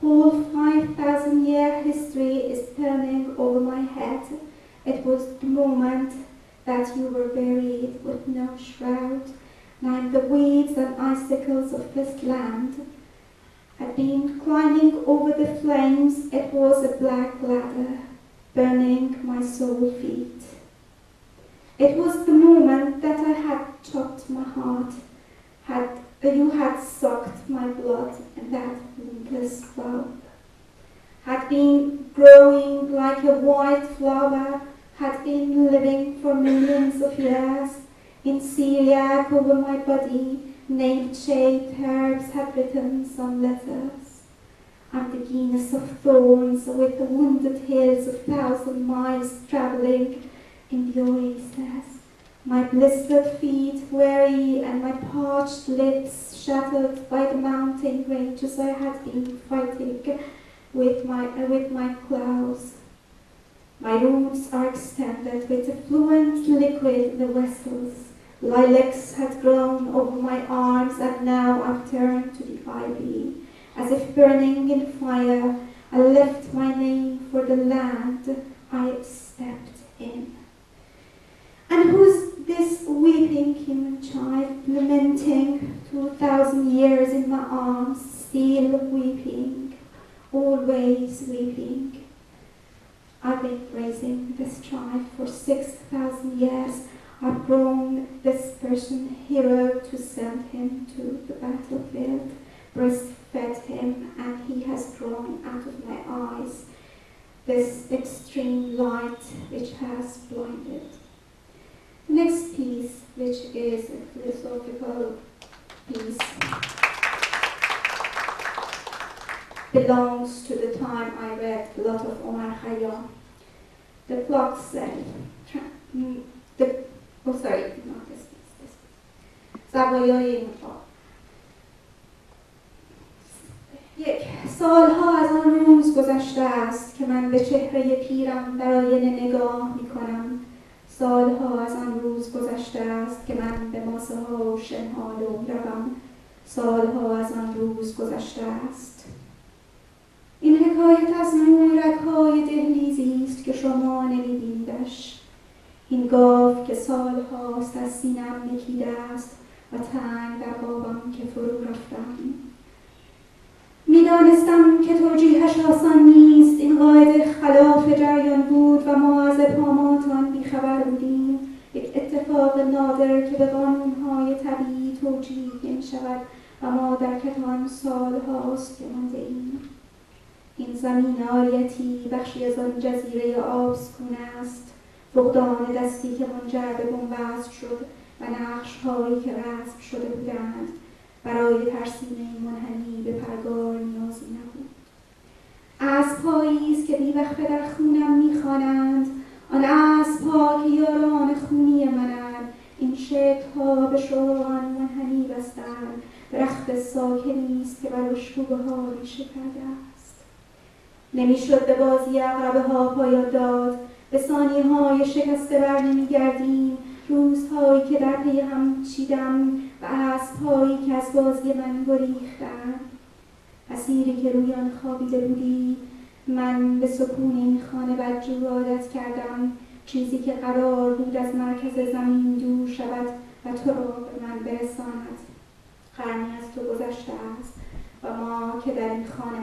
Whole 5,000-year history is turning over my head. It was the moment that you were buried with no shroud, and I'm the weeds and icicles of this land. I've been climbing over the flames. It was a black ladder, burning my soul feet. It was the moment that I had chopped my heart, you had sucked my blood in that woundless flower. Had been growing like a white flower, had been living for millions of years. In celiac over my body, nail-shaped herbs had written some letters. I'm the genus of thorns with the wounded hills of 1,000 miles traveling in the oasis. My blistered feet weary and my parched lips shattered by the mountain ranges I had been fighting with my claws. My roots are extended with effluent liquid in the vessels. Lilacs had grown over my arms and now I've turned to the ivy. As if burning in fire, I left my name for the land I stepped in. And who's this weeping human child, lamenting 2,000 years in my arms, still weeping, always weeping? I've been raising this child for 6,000 years. I've grown this person hero to send him to the battlefield, breastfed him, and he has grown out of my eyes this extreme light which has blinded. The next piece, which is a philosophical piece, belongs to the time I read a lot of Omar Khayyam. The plot said, زوایای نقاب. سالها از آن روز گذشته است که من به چهره پیرم در آینه نگاه می کنم. سالها از آن روز گذشته است که من به ماسه ها و شنها لو روم. سالها از آن روز گذشته است. این حکایت از مورک‌های دهلیزی است که شما نمی‌بینیدش. این گاو که سالهاست از سینه‌ام مکیده است و تنگ در قابم که فرو رفتم. می‌دانستم که توجیهش آسان نیست. این قاعده خلاف جریان بود و ما از ابهامات آن بیخبر بودیم. یک اتفاق نادر که به قانونهای طبیعی توجیه می شود و ما در کتان سال هاست که مانده ایم. این زمین عاریتی بخشی از آن جزیره آبسکون است، فقدان دستی که منجر به بنبست شد و نقش‌هایی که رسم شده بودند برای ترسیم این منحنی به پرگار نیازی نبود. اسب‌هایی است که بی‌وقفه در خونم می‌خوانند، آن اسب‌ها که یاران خونی منند، این شکل‌ها به شوق آن منحنی بستند، درخت ساکنی است که بر اشکوبه‌ها می‌شکرده است. نمی‌شد به بازی عقربه‌ها پایان داد، به ثانیه‌های شکسته بر نمی‌گردیم، روزهایی که در پی هم چیدم و اسب‌هایی که از بازی من گریختند. اسیری که روی آن خوابیده بودی، من به سکون این خانه بدجور عادت کردم، چیزی که قرار بود از مرکز زمین دور شود و تو را به من برساند. قرنی از تو گذشته است و ما که در این خانه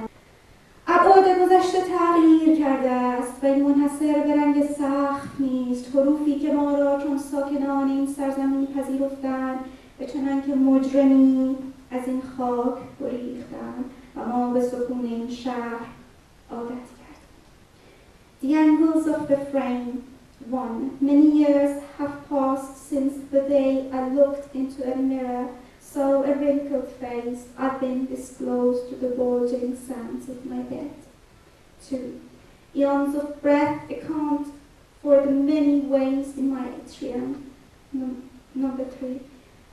ابعاد گذشته تغییر کرده است و این منحصر به رنگ سخت نیست. حروفی که ما را چون ساکنان این سرزمین پذیرفتند به چنانکه مجرمی از این خاک گریختند و ما به سکون این شهر عادت کردیم. The angles of the frame. 1. Many years have passed since the day I looked into a mirror, saw a wrinkled face, I've been disclosed to the bulging sands of my bed. 2. Eons of breath account for the many veins in my atrium. Number 3.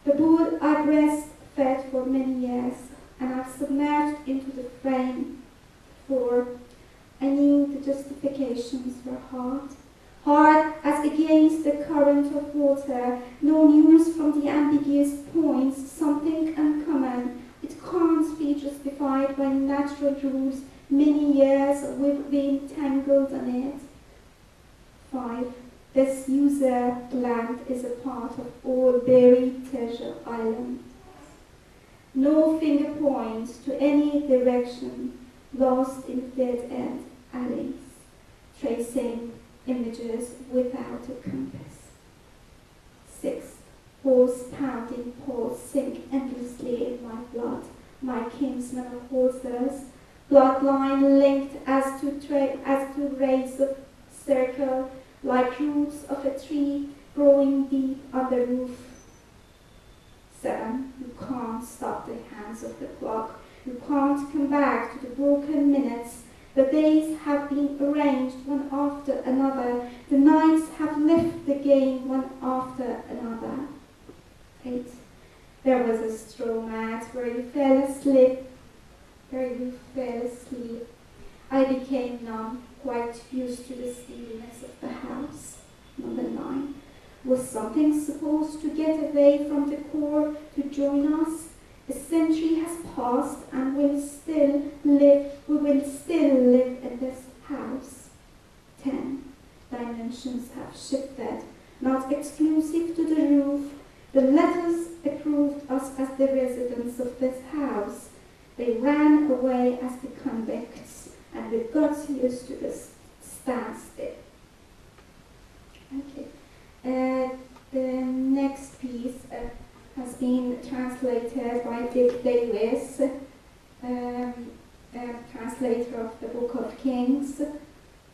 The wood I breastfed for many years, and I've submerged into the frame. 4. I knew the justifications were hard. Hard as against the current of water, no news from the ambiguous points, something uncommon. It can't be justified by natural rules. Many years we've been tangled on it. 5. This usurped land is a part of all buried treasure island. No finger points to any direction, lost in dead-end alleys, tracing images without a compass. 6. Horse-pounding paws sink endlessly in my blood, my kinsmen of horses, bloodline linked as to rays of circle, like roots of a tree growing deep on the roof. 7. You can't stop the hands of the clock. You can't come back to the broken minutes. The days have been arranged one after another. The nights have left the game one after another. 8. There was a straw mat where you fell asleep. I became numb, quite used to the stillness of the house. Number 9. Was something supposed to get away from the core to join us? A century has passed and we will still live in this house. 10. Dimensions have shifted, not exclusive to the roof. The letters approved us as the residents of this house. They ran away as the convicts, and we got used to this standstill. Okay. The next piece has been translated by Dick Davis, translator of the Book of Kings,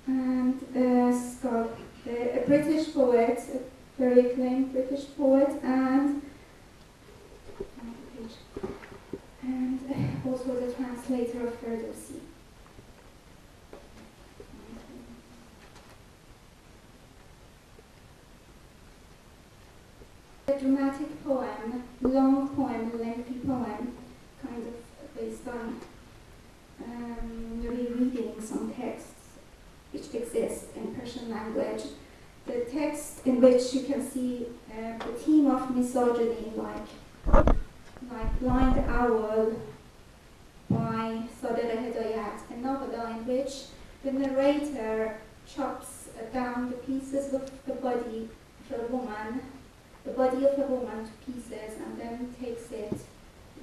and a British poet, a very acclaimed British poet, and also the translator of Ferdowsi. A dramatic poem, long poem, lengthy poem, kind of based on rereading some texts which exist in Persian language. The text in which you can see the theme of misogyny, like Blind Owl by Sadegh Hedayat, a novella in which the narrator chops down the pieces of the body of a woman to pieces and then takes it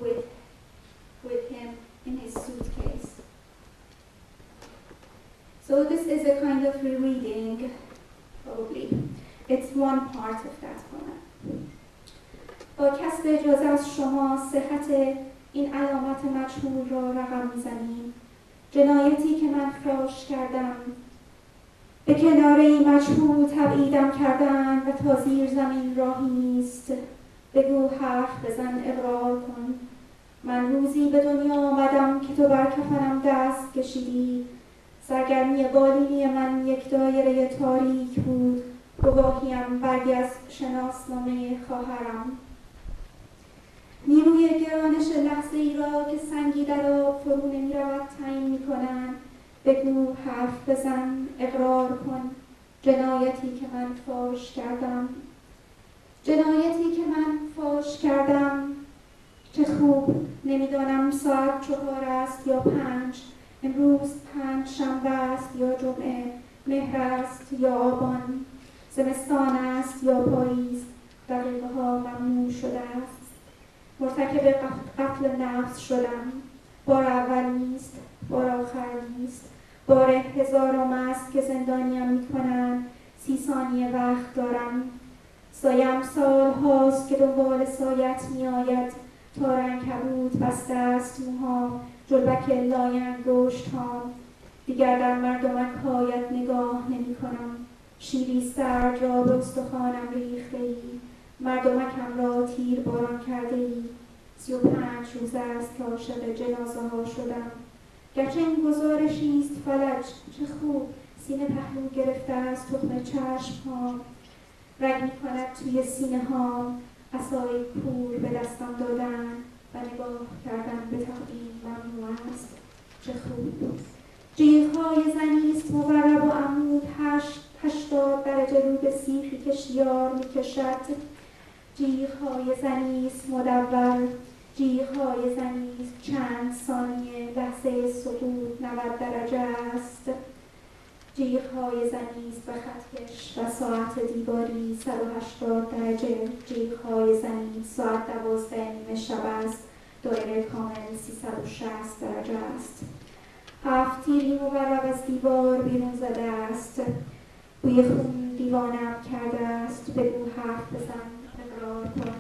with him in his suitcase. So this is a kind of rereading, probably. It's one part of that poem. با کسب اجازه از شما صحت این علامت مجهول را رقم میزنیم. جنایتی که من فاش کردم به کناره مجهول تبعیدم کردن و تا زیر زمین راهی نیست. بگو حرف بزن، اقرار کن. من روزی به دنیا آمدم که تو بر کفنم دست کشیدی. سرگرمی بالینی من یک دایره تاریک بود. گواهیم برگی از شناسنامه خواهرم. نیروی گرانش لحظه ای را که سنگی در آب فرو نمی رود تعیین می کنند. بگو حرف بزن، اقرار کن. جنایتی که من فاش کردم، جنایتی که من فاش کردم. چه خوب، نمیدانم ساعت 4 است یا 5. امروز 5 شنبه است یا جمعه، مهر است یا آبان، زمستان است یا پاییز. دقیقه ها ممنوع شده است. مرتکب قتل نفس شدم. بار اول نیست، بار آخر نیست. بار 1000م است که زندانیم میکنن. 30 ثانیه وقت دارم. سایم سال هاست که دنبال سایت میآید. تا عنکبوت بسته است موها، جلبک لاینگشت ها. دیگر در مردمک هایت نگاه نمی کنم. شیری سرد را به استخوانم ریخته ای. مردمکم را تیر باران کرده ای. 35 روز است که عاشق جنازه ها شدم. گرچه این گزارشی است فلج، چه خوب، سینه پهلو گرفته است تخم چشم ها. رگ می کند توی سینه ها. عصای کور به دستم دادن و نگاه کردن به تقدیم ممنوع است. چه خوب. جیغ‌های زنی است مورب و عمود 80 درجه رو به سیخی که شیار می‌کشد. جیغ‌های زنی است مدور. جیغ‌های زنی است چند ثانیه. لحظه سقوط 90 درجه است. جیغ‌های زنی است به خطکش و ساعت دیواری 180 درجه. جیغ‌های زنی ساعت 12 نیمه شب است. دایره کامل 360 درجه است. 7 تیری مورب از دیوار بیرون زده است. بوی خون دیوانم کرده است. بگو حرف بزن، اقرار کن.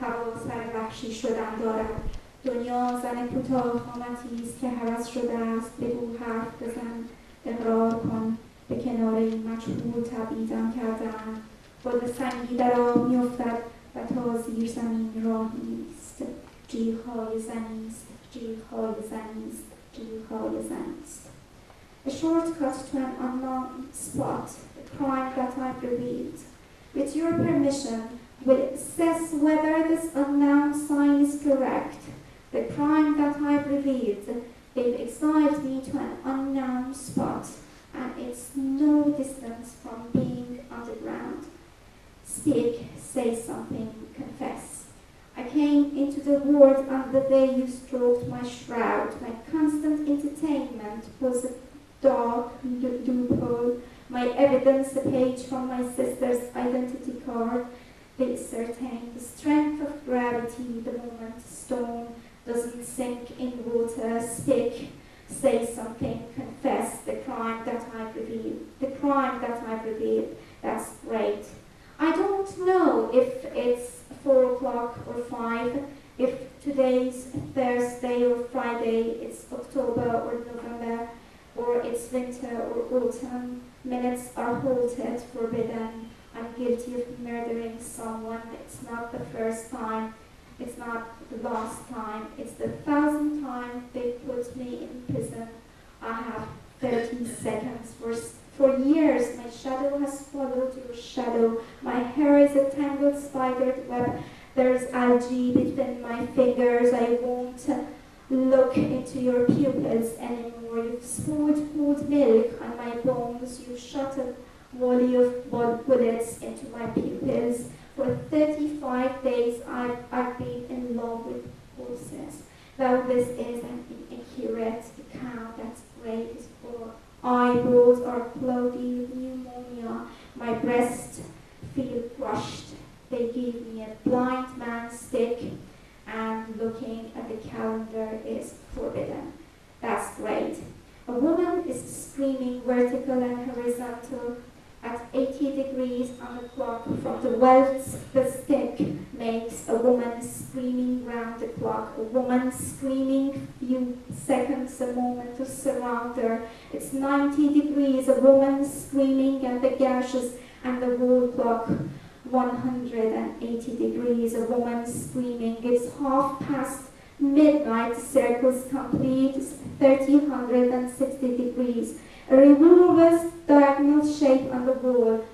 هوا سر وحشی شدن دارد. دنیا زن کوتاه قامتی است که هوس شده است. بگو حرف بزن، اقرار کن. به کنار این مجهول تبعیدم کردن. باد سنگی در آب میافتد و تا زیر زمین راه نیست. جیغ‌های زنی است، جیغ‌های زنی است، جیغ‌های زنی است. A shortcut to an unknown spot, the crime that I've revealed. With your permission, will assess whether this unknown sign is correct. The crime that I've revealed, they've exiled me to an unknown spot, and it's no distance from being underground. Speak, say something, confess. I came into the world on the day you stroked my shroud. My constant entertainment was a dark loophole. My evidence, a page from my sister's identity card. They ascertain the strength of gravity the moment a stone doesn't sink in water. Speak, say something, confess the crime that I've revealed. The crime that I've revealed. That's great. I don't know if it's 4 o'clock or 5, if today's Thursday or Friday, it's October or November, or it's winter or autumn. Minutes are halted, forbidden. I'm guilty of murdering someone. It's not the first time. It's not the last time. It's the 1000th time they put me in prison. I have 30 seconds. For years, my shadow has followed your shadow. My hair is a tangled spidered web. There's algae between my fingers. I won't look into your pupils anymore. You've spoiled milk on my bones. You've shot a volley of bullets into my pupils. For 35 days, I've been in love with horses. Though this is an inaccurate account, that's great for eyebrows are cloudy with pneumonia. My breasts feel crushed. They give me a blind man's stick, and looking at the calendar is forbidden. That's great. A woman is screaming vertical and horizontal. at 80 degrees on the clock from the welts the stick makes a woman screaming round the clock, a woman screaming few seconds a moment to surround her. It's 90 degrees, a woman screaming at the gashes and the wall clock. 180 degrees, a woman screaming. It's half past midnight, circles complete, 360 degrees. A revolver's diagonal shape on the wall.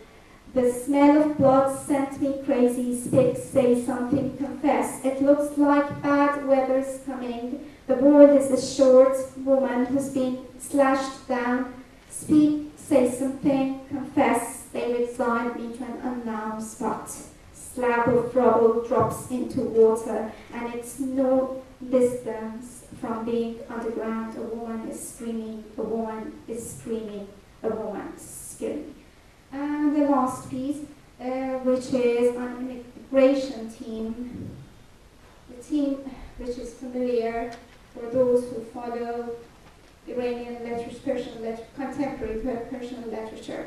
The smell of blood sent me crazy. Speak, say something, confess. It looks like bad weather's coming. The wall is a short woman who's been slashed down. Speak, say something, confess. They reside into an unknown spot. Slab of rubble drops into water, and it's no distance from being underground. A woman is screaming, a woman is screaming, a woman is screaming. And the last piece, which is an immigration team. The team which is familiar for those who follow Iranian literature, Persian contemporary Persian literature.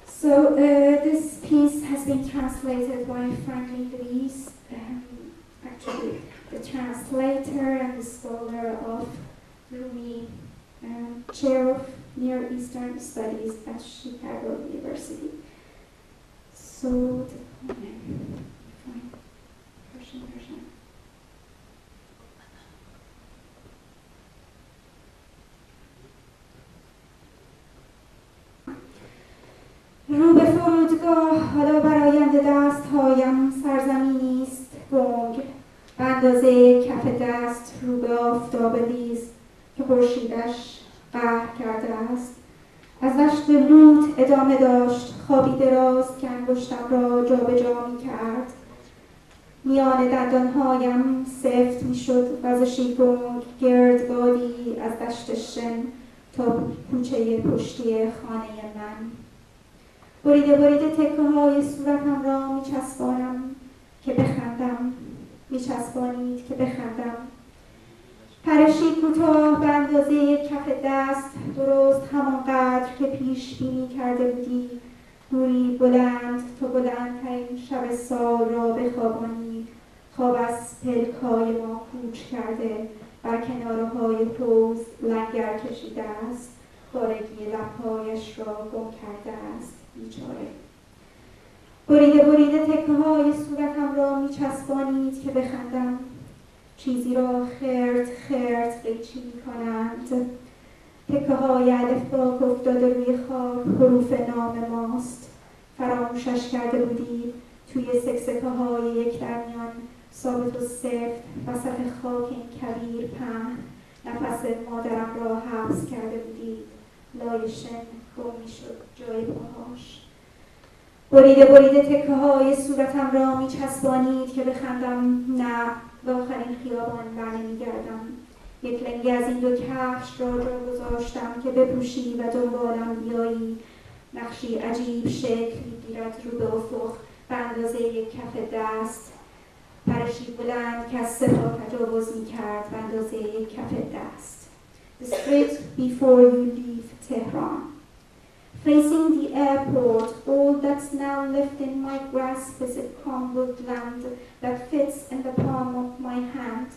So this piece has been translated by Franklin Louise, actually the translator and the scholar of Rumi, chair of Near Eastern Studies at Chicago University. So the Persian version. رو به فرودگاه حالا برایم دستهایم سرزمینی است گنگ به اندازه کف دست رو به آفتاب ریز که خورشیدش قهر کرده است. از دشت لوت ادامه داشت خوابی دراز که انگشتم را جابجا می‌کرد. میان دندانهایم سفت می‌شد وزشی گنگ گردبادی از دشت شن تا کوچه پشتی خانه من. بریده بریده تکه های صورتم را میچسبانم که بخندم، میچسبانید که بخندم. پرشی کوتاه به اندازه کف دست، درست همانقدر که پیش بینی کرده بودی. گوری بلند تا بلندترین شب سال را بخوابانی. خواب از پلک‌های ما کوچ کرده، بر کناره‌های حوض لنگر کشیده است. بارگی لب‌هایش را گم کرده است. بیچاره. بریده بریده تکه های صورتم را میچسبانید که بخندم. چیزی را خرد خرد قیچی میکنند. تکه های الفبا افتاده روی خاک حروف نام ماست. فراموشش کرده بودی توی سکسکه های یک درمیان ثابت و سفت وسط خاک این کبیر پهن. نفس مادرم را حبس کرده بودی. لای شن گم میشد جای پاهاش. بریده بریده تکه های صورتم را میچسبانید که بخندم. نه، به آخرین خیابان برنمیگردم. یک لنگه از این دو کفش را جا گذاشتم که بپوشی و دنبالم بیایی. نقشی عجیب شکل میگیرد رو به افق به اندازه یک کف دست. پرشی بلند که از سپاه تجاوز میکرد به اندازه یک کف دست. The street before you leave Tehran. Facing the airport, all that's now left in my grasp is a crumbled land that fits in the palm of my hand.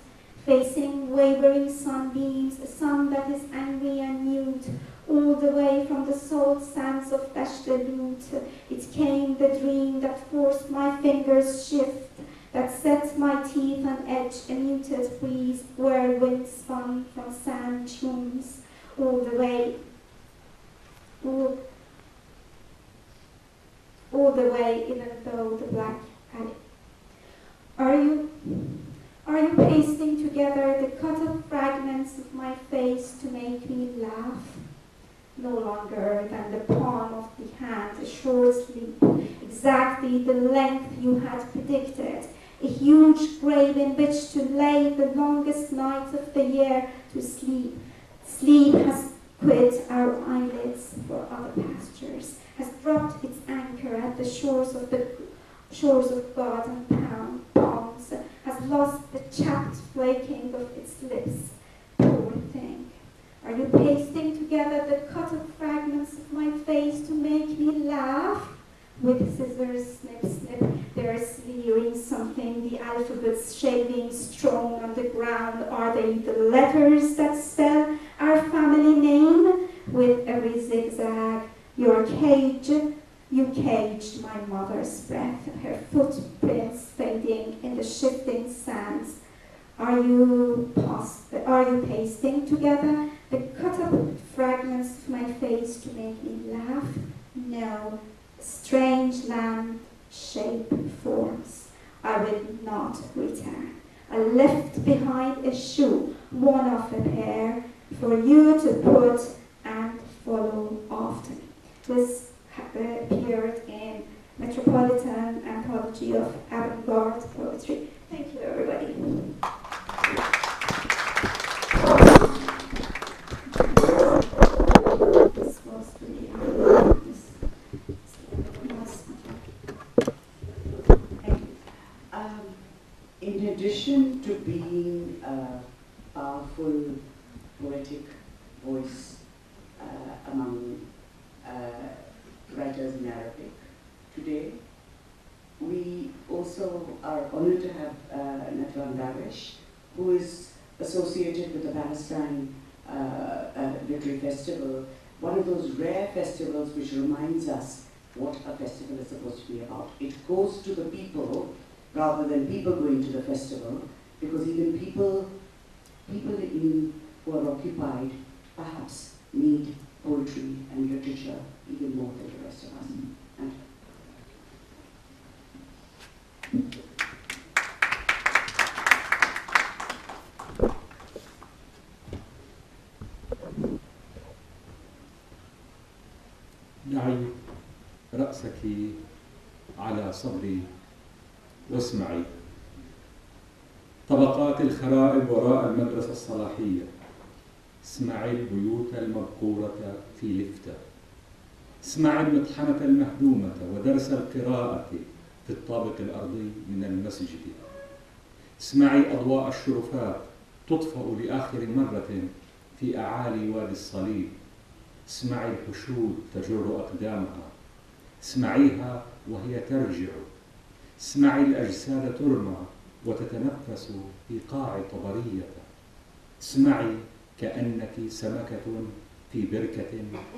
Facing wavering sunbeams, a sun that is angry and mute, all the way from the salt sands of Dasht-e-Lut. It came the dream that forced my fingers shift, that set my teeth on edge, a muted breeze, whirlwind spun from sand dunes, all the way, all the way, even though the black alley. Are you pasting together the cut-off fragments of my face to make me laugh? No longer than the palm of the hand, a short sleep, exactly the length you had predicted. A huge grave in which to lay the longest night of the year to sleep. Sleep has quit our eyelids for other pastures, has dropped its anchor at the shores of God and palms, has lost the chapped flaking of its lips. Poor thing. Are you pasting together the cut-off fragments of my face? face to make me laugh. With scissors, snip, snip, they're smearing something, the alphabet's shaving strong on the ground. Are they the letters that spell our family name? With every zigzag, you caged my mother's breath, her footprints fading in the shifting sands. Are you pasting together the cut-up fragments of my face to make me laugh? No. Strange land, shape, forms, I will not return. I left behind a shoe, one of a pair, for you to put and follow after me. This appeared in Metropolitan Anthology of Avant-Garde Poetry. Thank you, everybody. This was really in addition to being a powerful poetic voice among writers in Arabic, today we also are honored to have Natwan Dawish, who is associated with the Palestine Literary Festival, one of those rare festivals which reminds us what a festival is supposed to be about. It goes to the people rather than people going to the festival, because even people who are occupied perhaps need poetry and literature even more than the rest of us. And ضعي رأسك على صدري واسمعي. طبقات الخرائب وراء المدرسة الصلاحية. اسمعي البيوت المبقورة في لفتة. اسمعي المطحنة المهدومة ودرس القراءة في الطابق الأرضي من المسجد. اسمعي أضواء الشرفات تطفأ لآخر مرة في أعالي وادي الصليب. اسمعي الحشود تجر أقدامها. اسمعيها وهي ترجع. اسمعي الأجساد ترمى وتتنفس في قاع طبرية. اسمعي كأنك سمكة في بركة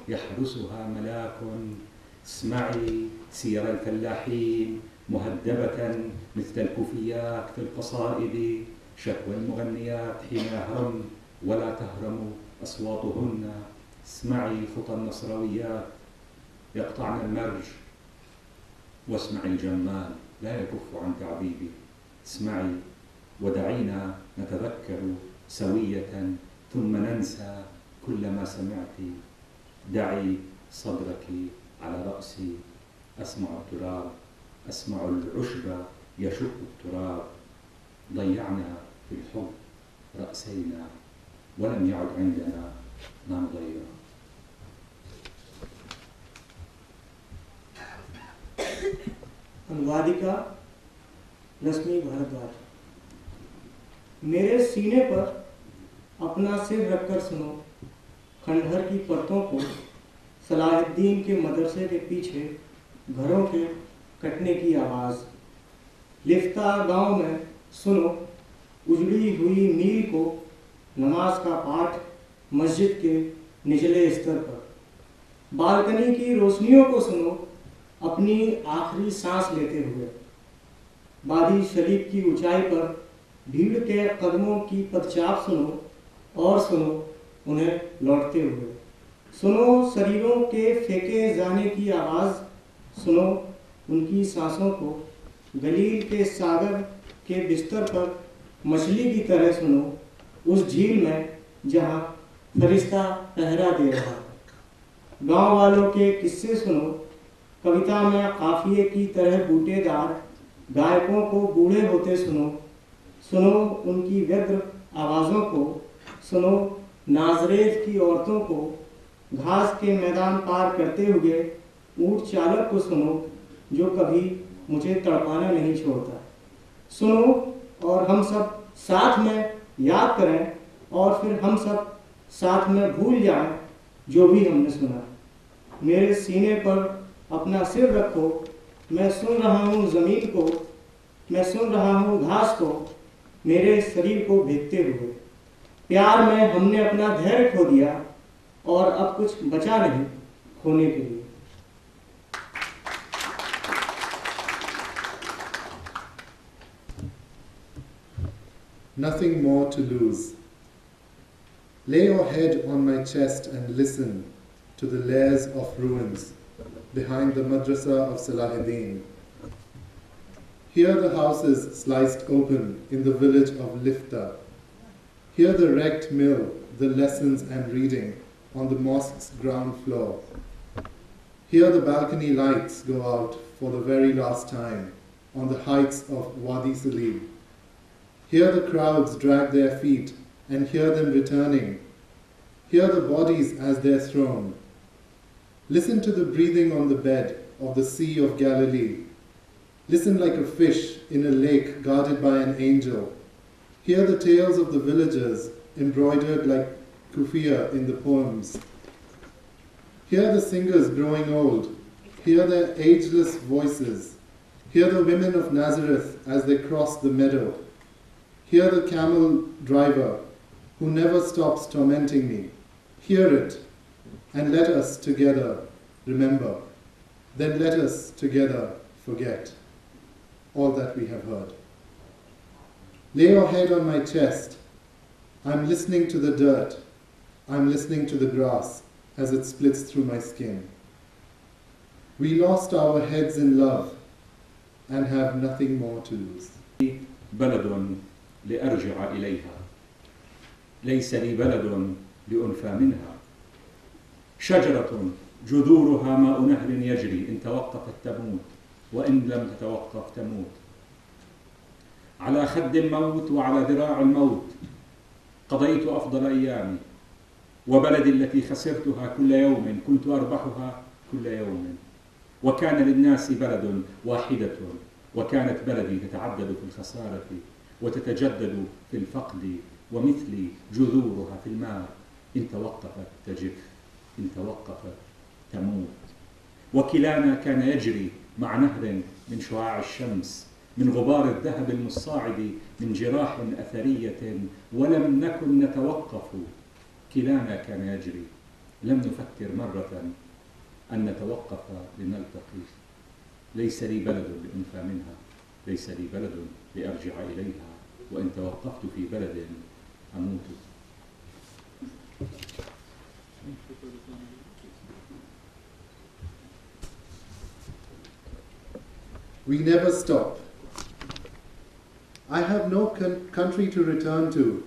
يحرسها ملاك. اسمعي سير الفلاحين مهذبة مثل الكوفيات في القصائد. شكوى المغنيات حين يهرم ولا تهرم أصواتهن. اسمعي خطى النصراويات يقطعن المرج. واسمعي الجمال لا يكف عن تعذيبي. اسمعي ودعينا نتذكر سوية ثم ننسى كل ما سمعت. دعي صدرك على رأسي. أسمع التراب، أسمع العشب يشق التراب. ضيعنا في الحب رأسينا ولم يعد عندنا ما نضيع. अनुवादिका रश्मि भारद्वाज। मेरे सीने पर अपना सिर रखकर सुनो खंडहर की परतों को। सलाहुद्दीन के मदरसे के पीछे घरों के कटने की आवाज़। लिफ्ता गांव में सुनो उजड़ी हुई मील को। नमाज का पाठ मस्जिद के निचले स्तर पर। बालकनी की रोशनियों को सुनो अपनी आखिरी सांस लेते हुए। वादी शरीफ की ऊंचाई पर भीड़ के कदमों की पदचाप सुनो और सुनो उन्हें लौटते हुए। सुनो शरीरों के फेंके जाने की आवाज़। सुनो उनकी सांसों को। गलील के सागर के बिस्तर पर मछली की तरह सुनो उस झील में जहाँ फरिश्ता पहरा दे रहा। गांव वालों के किस्से सुनो। कविता में काफिए की तरह बूटेदार गायकों को बूढ़े होते सुनो। सुनो उनकी व्यग्र आवाज़ों को। सुनो नाजरेत की औरतों को। घास के मैदान पार करते हुए ऊंट चालक को सुनो जो कभी मुझे तड़पाना नहीं छोड़ता। सुनो और हम सब साथ में याद करें और फिर हम सब साथ में भूल जाएं जो भी हमने सुना। मेरे सीने पर अपना सिर रखो, मैं सुन रहा हूँ ज़मीन को, मैं सुन रहा हूँ घास को, मेरे शरीर को भीगते हुए। प्यार में हमने अपना धैर्य खो दिया और अब कुछ बचा नहीं खोने के लिए। Nothing more to lose. Lay your head on my chest and listen to the layers of ruins behind the madrasa of Salahuddin. Hear the houses sliced open in the village of Lifta. Hear the wrecked mill, the lessons and reading on the mosque's ground floor. Hear the balcony lights go out for the very last time on the heights of Wadi Salib. Hear the crowds drag their feet and hear them returning. Hear the bodies as they're thrown. Listen to the breathing on the bed of the Sea of Galilee. Listen like a fish in a lake guarded by an angel. Hear the tales of the villagers embroidered like kufiya in the poems. Hear the singers growing old. Hear their ageless voices. Hear the women of Nazareth as they cross the meadow. Hear the camel driver who never stops tormenting me. Hear it, and let us together remember. Then let us together forget all that we have heard. Lay your head on my chest. I'm listening to the dirt. I'm listening to the grass as it splits through my skin. We lost our heads in love and have nothing more to lose. بلد لأرجع إليها، ليس لي بلد لأنفى منها. شجرة جذورها ماء نهر يجري، إن توقفت تموت وإن لم تتوقف تموت. على خد الموت وعلى ذراع الموت قضيت أفضل أيامي، وبلدي التي خسرتها كل يوم كنت أربحها كل يوم. وكان للناس بلد واحدة، وكانت بلدي تتعدد في الخسارة وتتجدد في الفقد، ومثلي جذورها في الماء، إن توقفت تجف، إن توقفت تموت. وكلانا كان يجري مع نهر من شعاع الشمس، من غبار الذهب المصاعد، من جراح أثرية، ولم نكن نتوقف. كلانا كان يجري، لم نفكر مرة أن نتوقف لنلتقي. ليس لي بلد لأنفى منها، ليس لي بلد لأرجع إليها، وإن توقفت في بلد أموت. We never stop. I have no country to return to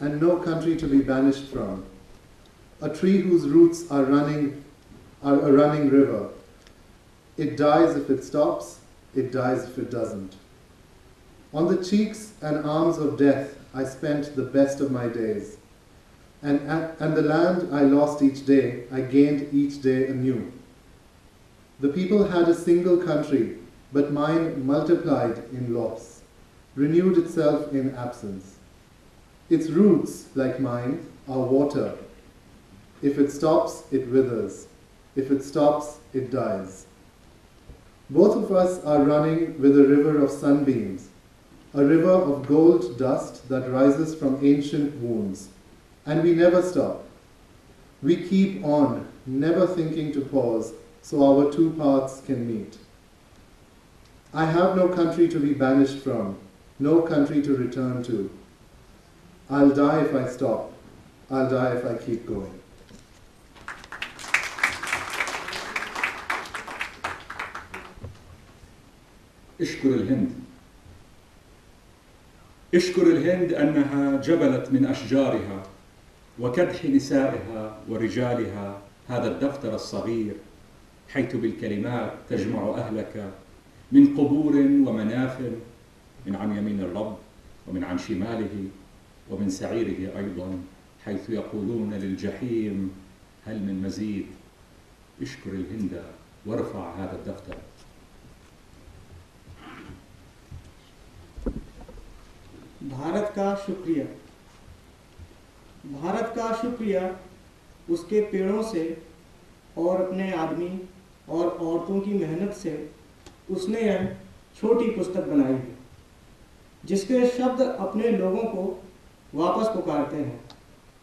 and no country to be banished from. A tree whose roots are a running river. It dies if it stops, it dies if it doesn't. On the cheeks and arms of death I spent the best of my days. And the land I lost each day, I gained each day anew. The people had a single country, but mine multiplied in loss, renewed itself in absence. Its roots, like mine, are water. If it stops, it withers. If it stops, it dies. Both of us are running with a river of sunbeams, a river of gold dust that rises from ancient wounds. And we never stop. We keep on, never thinking to pause, so our two paths can meet. I have no country to be banished from, no country to return to. I'll die if I stop. I'll die if I keep going. اشكر الهند، اشكر الهند أنها جبلت من أشجارها وكدح نسائها ورجالها هذا الدفتر الصغير، حيث بالكلمات تجمع أهلك من قبور ومنافل، من عن يمين الرب ومن عن شماله ومن سعيره أيضا، حيث يقولون للجحيم هل من مزيد. اشكر الهند وارفع هذا الدفتر. Bharat का शुक्रिया, भारत का शुक्रिया उसके पेड़ों से, और अपने आदमी और औरतों की मेहनत से उसने यह छोटी पुस्तक बनाई है, जिसके शब्द अपने लोगों को वापस पुकारते हैं,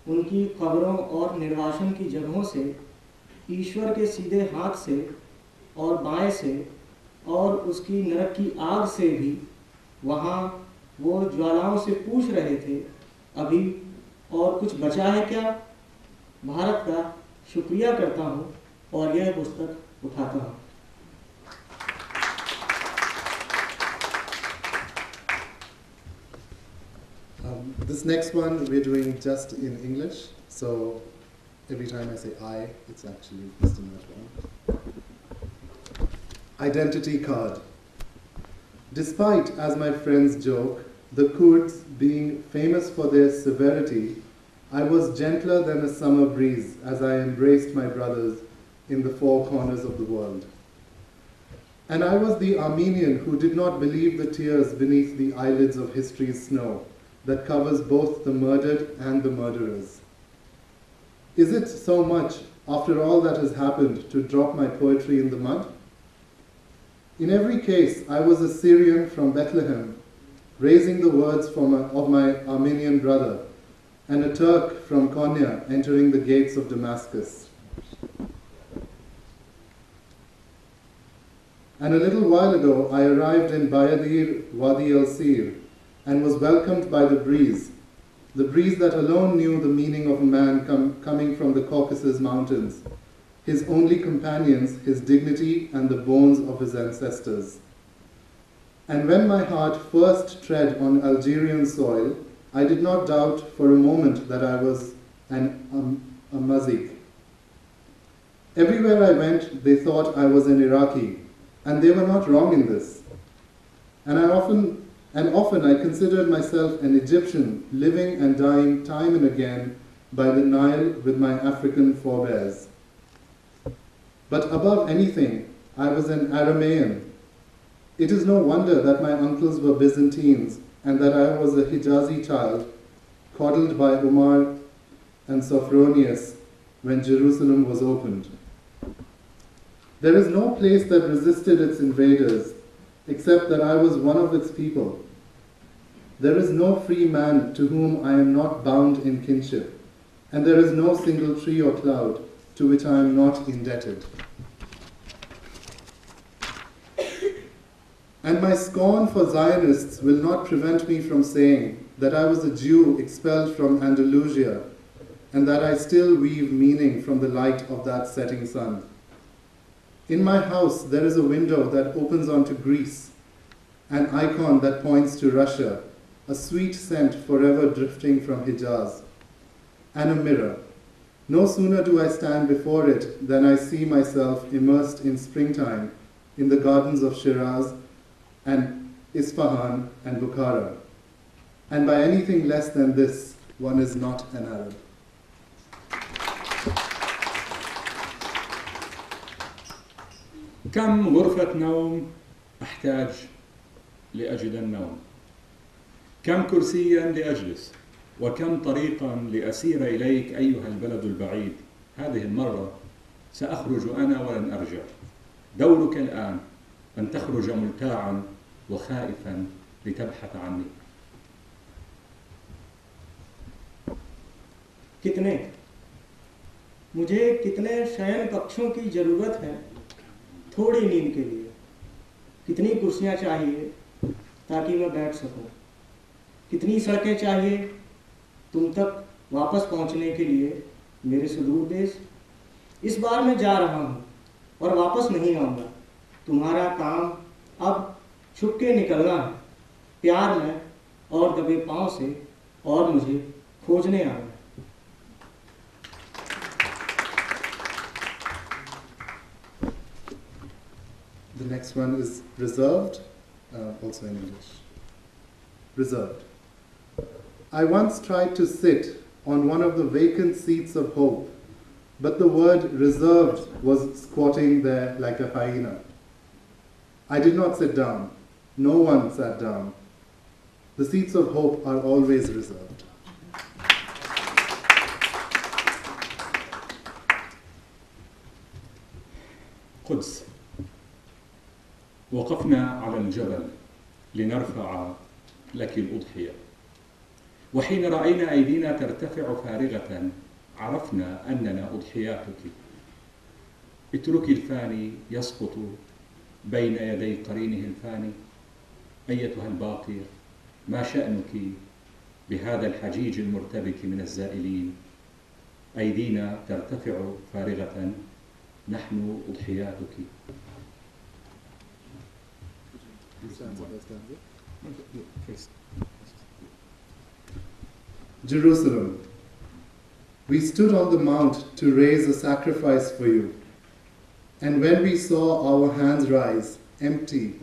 उनकी कब्रों और निर्वासन की जगहों से, ईश्वर के सीधे हाथ से और बाएं से और उसकी नरक की आग से भी। वहाँ वो ज्वालाओं से पूछ रहे थे, अभी और कुछ बचा है क्या? भारत का शुक्रिया करता हूँ और यह पुस्तक उठाता हूँ। This next one we're doing just in English, so every time I say I, it's actually Mr. Najwan. Identity card. Despite, as my friends joke, the Kurds being famous for their severity, I was gentler than a summer breeze as I embraced my brothers in the four corners of the world. And I was the Armenian who did not believe the tears beneath the eyelids of history's snow that covers both the murdered and the murderers. Is it so much, after all that has happened, to drop my poetry in the mud? In every case, I was a Syrian from Bethlehem, raising the words of my Armenian brother, and a Turk from Konya entering the gates of Damascus. And a little while ago, I arrived in Bayadir Wadi el-Sir, and was welcomed by the breeze that alone knew the meaning of a man coming from the Caucasus Mountains, his only companions, his dignity and the bones of his ancestors. And when my heart first tread on Algerian soil, I did not doubt for a moment that I was a Mazik. Everywhere I went, they thought I was an Iraqi, and they were not wrong in this. And often I considered myself an Egyptian, living and dying time and again by the Nile with my African forebears. But above anything, I was an Aramaean. It is no wonder that my uncles were Byzantines and that I was a Hijazi child, coddled by Umar and Sophronius when Jerusalem was opened. There is no place that resisted its invaders, except that I was one of its people. There is no free man to whom I am not bound in kinship, and there is no single tree or cloud to which I am not indebted. And my scorn for Zionists will not prevent me from saying that I was a Jew expelled from Andalusia, and that I still weave meaning from the light of that setting sun. In my house there is a window that opens onto Greece, an icon that points to Russia, a sweet scent forever drifting from Hijaz, and a mirror. No sooner do I stand before it than I see myself immersed in springtime in the gardens of Shiraz and Isfahan and Bukhara. And by anything less than this, one is not an Arab. كم غرفة نوم أحتاج لأجد النوم؟ كم كرسيا لأجلس؟ وكم طريقا لأسير إليك أيها البلد البعيد؟ هذه المرة سأخرج أنا ولن أرجع. دورك الآن أن تخرج ملتاعا وخائفا لتبحث عني. मुझे कितने शयन कक्षों की ज़रूरत है थोड़ी नींद के लिए? कितनी कुर्सियाँ चाहिए ताकि मैं बैठ सकूं? कितनी सड़कें चाहिए तुम तक वापस पहुंचने के लिए मेरे सुदूर देश? इस बार मैं जा रहा हूं और वापस नहीं आऊंगा। तुम्हारा काम अब छुप के निकलना है, प्यार में और दबे पांव से, और मुझे खोजने आना है। The next one is reserved, also in English. Reserved. I once tried to sit on one of the vacant seats of hope, but the word reserved was squatting there like a hyena. I did not sit down. No one sat down. The seats of hope are always reserved. قدس. وقفنا على الجبل لنرفع لك الأضحية، وحين رأينا أيدينا ترتفع فارغة عرفنا أننا أضحياتك. اتركي الفاني يسقط بين يدي قرينه الفاني. أيتها الباقية، ما شأنك بهذا الحجيج المرتبك من الزائلين؟ أيدينا ترتفع فارغة، نحن أضحياتك. Jerusalem, we stood on the mount to raise a sacrifice for you, and when we saw our hands rise empty,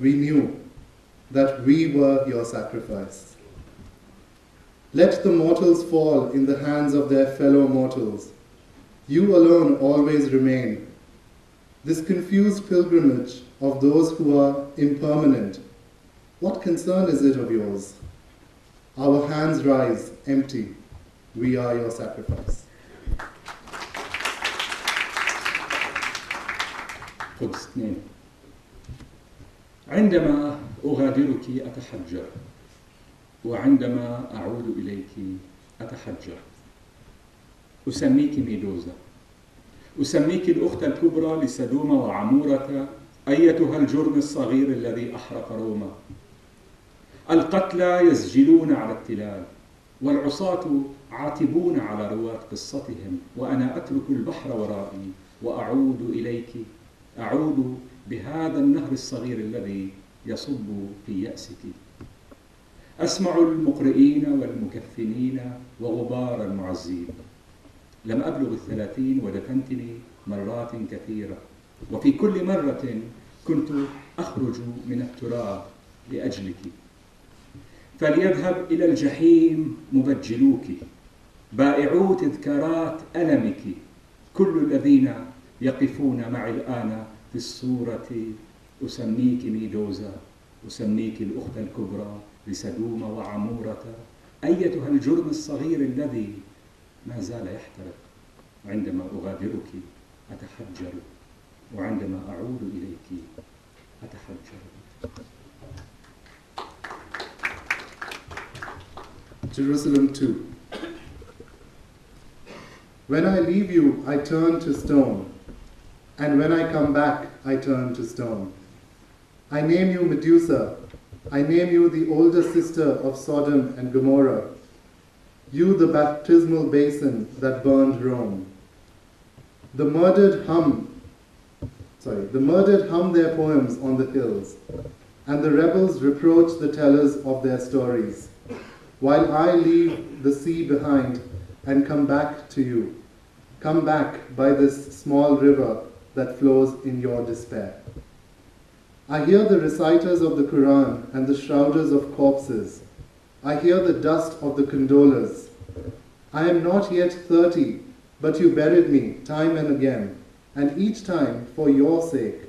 we knew that we were your sacrifice. Let the mortals fall in the hands of their fellow mortals. You alone always remain. This confused pilgrimage of those who are impermanent, what concern is it of yours? Our hands rise empty. We are your sacrifice. قدس 2. عندما أغادرك أتحجر، وعندما أعود إليك أتحجر. أسميك ميدوزا، أسميك الأخت الكبرى لسدوم وعمورة، أيتها الجرم الصغير الذي أحرق روما. القتلى يسجلون على التلال، والعصاة عاتبون على رواة قصتهم، وأنا أترك البحر ورائي وأعود إليك، أعود بهذا النهر الصغير الذي يصب في يأسك. أسمع المقرئين والمكفنين وغبار المعزين. لم أبلغ 30 ودفنتني مرات كثيرة، وفي كل مرة كنت أخرج من التراب لأجلك. فليذهب إلى الجحيم مبجلوك، بائعو تذكارات ألمك، كل الذين يقفون معي الآن في الصورة. أسميك ميدوزا، أسميك الأخت الكبرى لسدوم وعمورة، أيتها الجرم الصغير الذي ما زال يحترق. عندما أغادرك أتحجر، وعندما أعود إليك أتحجر. Jerusalem 2. When I leave you, I turn to stone, and when I come back, I turn to stone. I name you Medusa, I name you the older sister of Sodom and Gomorrah, you the baptismal basin that burned Rome. The murdered hum their poems on the hills, and the rebels reproach the tellers of their stories, while I leave the sea behind and come back to you, come back by this small river that flows in your despair. I hear the reciters of the Quran and the shrouders of corpses. I hear the dust of the condolers. I am not yet 30, but you buried me time and again, and each time for your sake,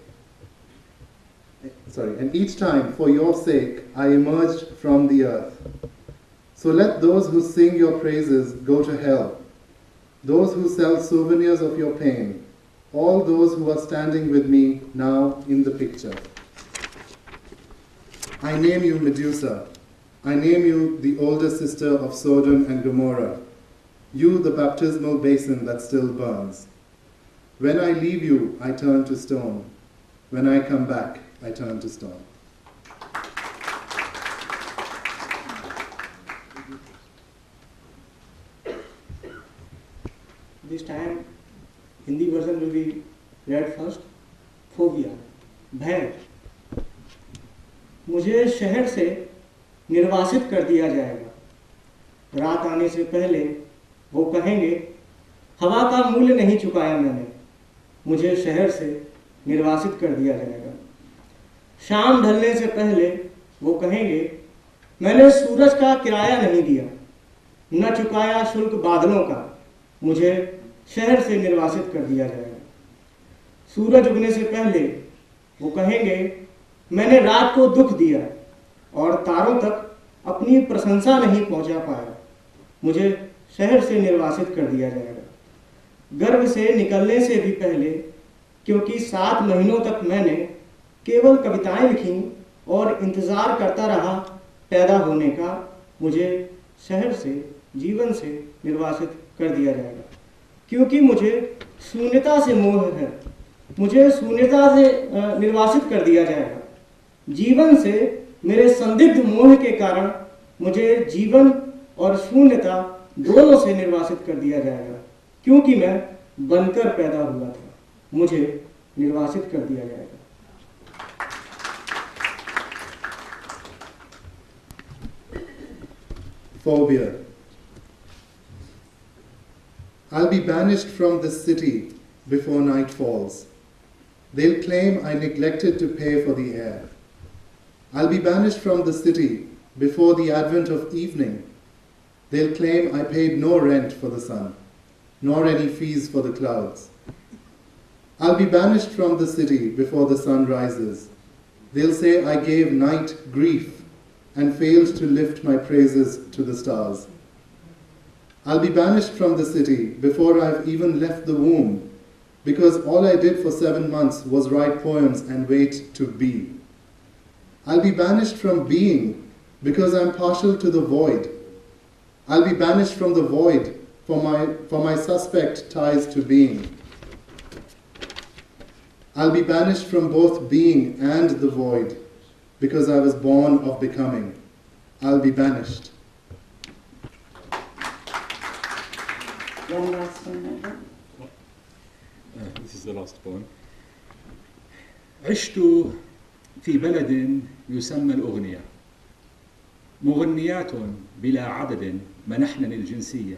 I emerged from the earth. So let those who sing your praises go to hell, those who sell souvenirs of your pain, all those who are standing with me now in the picture. I name you Medusa, I name you the older sister of Sodom and Gomorrah, you the baptismal basin that still burns. When I leave you, I turn to stone. When I come back, I turn to stone. This time, Hindi version will be read first. Phobia, भय। मुझे शहर से निर्वासित कर दिया जाएगा। रात आने से पहले वो कहेंगे, हवा का मूल्य नहीं चुकाया मैंने, मुझे शहर से निर्वासित कर दिया जाएगा। शाम ढलने से पहले वो कहेंगे, मैंने सूरज का किराया नहीं दिया, न चुकाया शुल्क बादलों का, मुझे शहर से निर्वासित कर दिया जाएगा। सूरज उगने से पहले वो कहेंगे, मैंने रात को दुख दिया और तारों तक अपनी प्रशंसा नहीं पहुंचा पाया, मुझे शहर से निर्वासित कर दिया जाएगा। गर्भ से निकलने से भी पहले क्योंकि 7 महीनों तक मैंने केवल कविताएं लिखीं और इंतज़ार करता रहा पैदा होने का। मुझे शहर से, जीवन से निर्वासित कर दिया जाएगा, क्योंकि मुझे शून्यता से मोह है। मुझे शून्यता से निर्वासित कर दिया जाएगा। जीवन से मेरे संदिग्ध मोह के कारण मुझे जीवन और शून्यता दोनों से निर्वासित कर दिया जाएगा, क्योंकि मैं बनकर पैदा हुआ था। मुझे निर्वासित कर दिया जाएगा। Phobia. I'll be banished from this city before night falls. They'll claim I neglected to pay for the air. I'll be banished from the city before the advent of evening. They'll claim I paid no rent for the sun, nor any fees for the clouds. I'll be banished from the city before the sun rises. They'll say I gave night grief and failed to lift my praises to the stars. I'll be banished from the city before I've even left the womb, because all I did for 7 months was write poems and wait to be. I'll be banished from being because I'm partial to the void. I'll be banished from the void for my suspect ties to being. I'll be banished from both being and the void because I was born of becoming. I'll be banished. One last one. This is the last poem. عشت في بلد يسمى الأغنية، مغنيات بلا عدد منحنني الجنسية،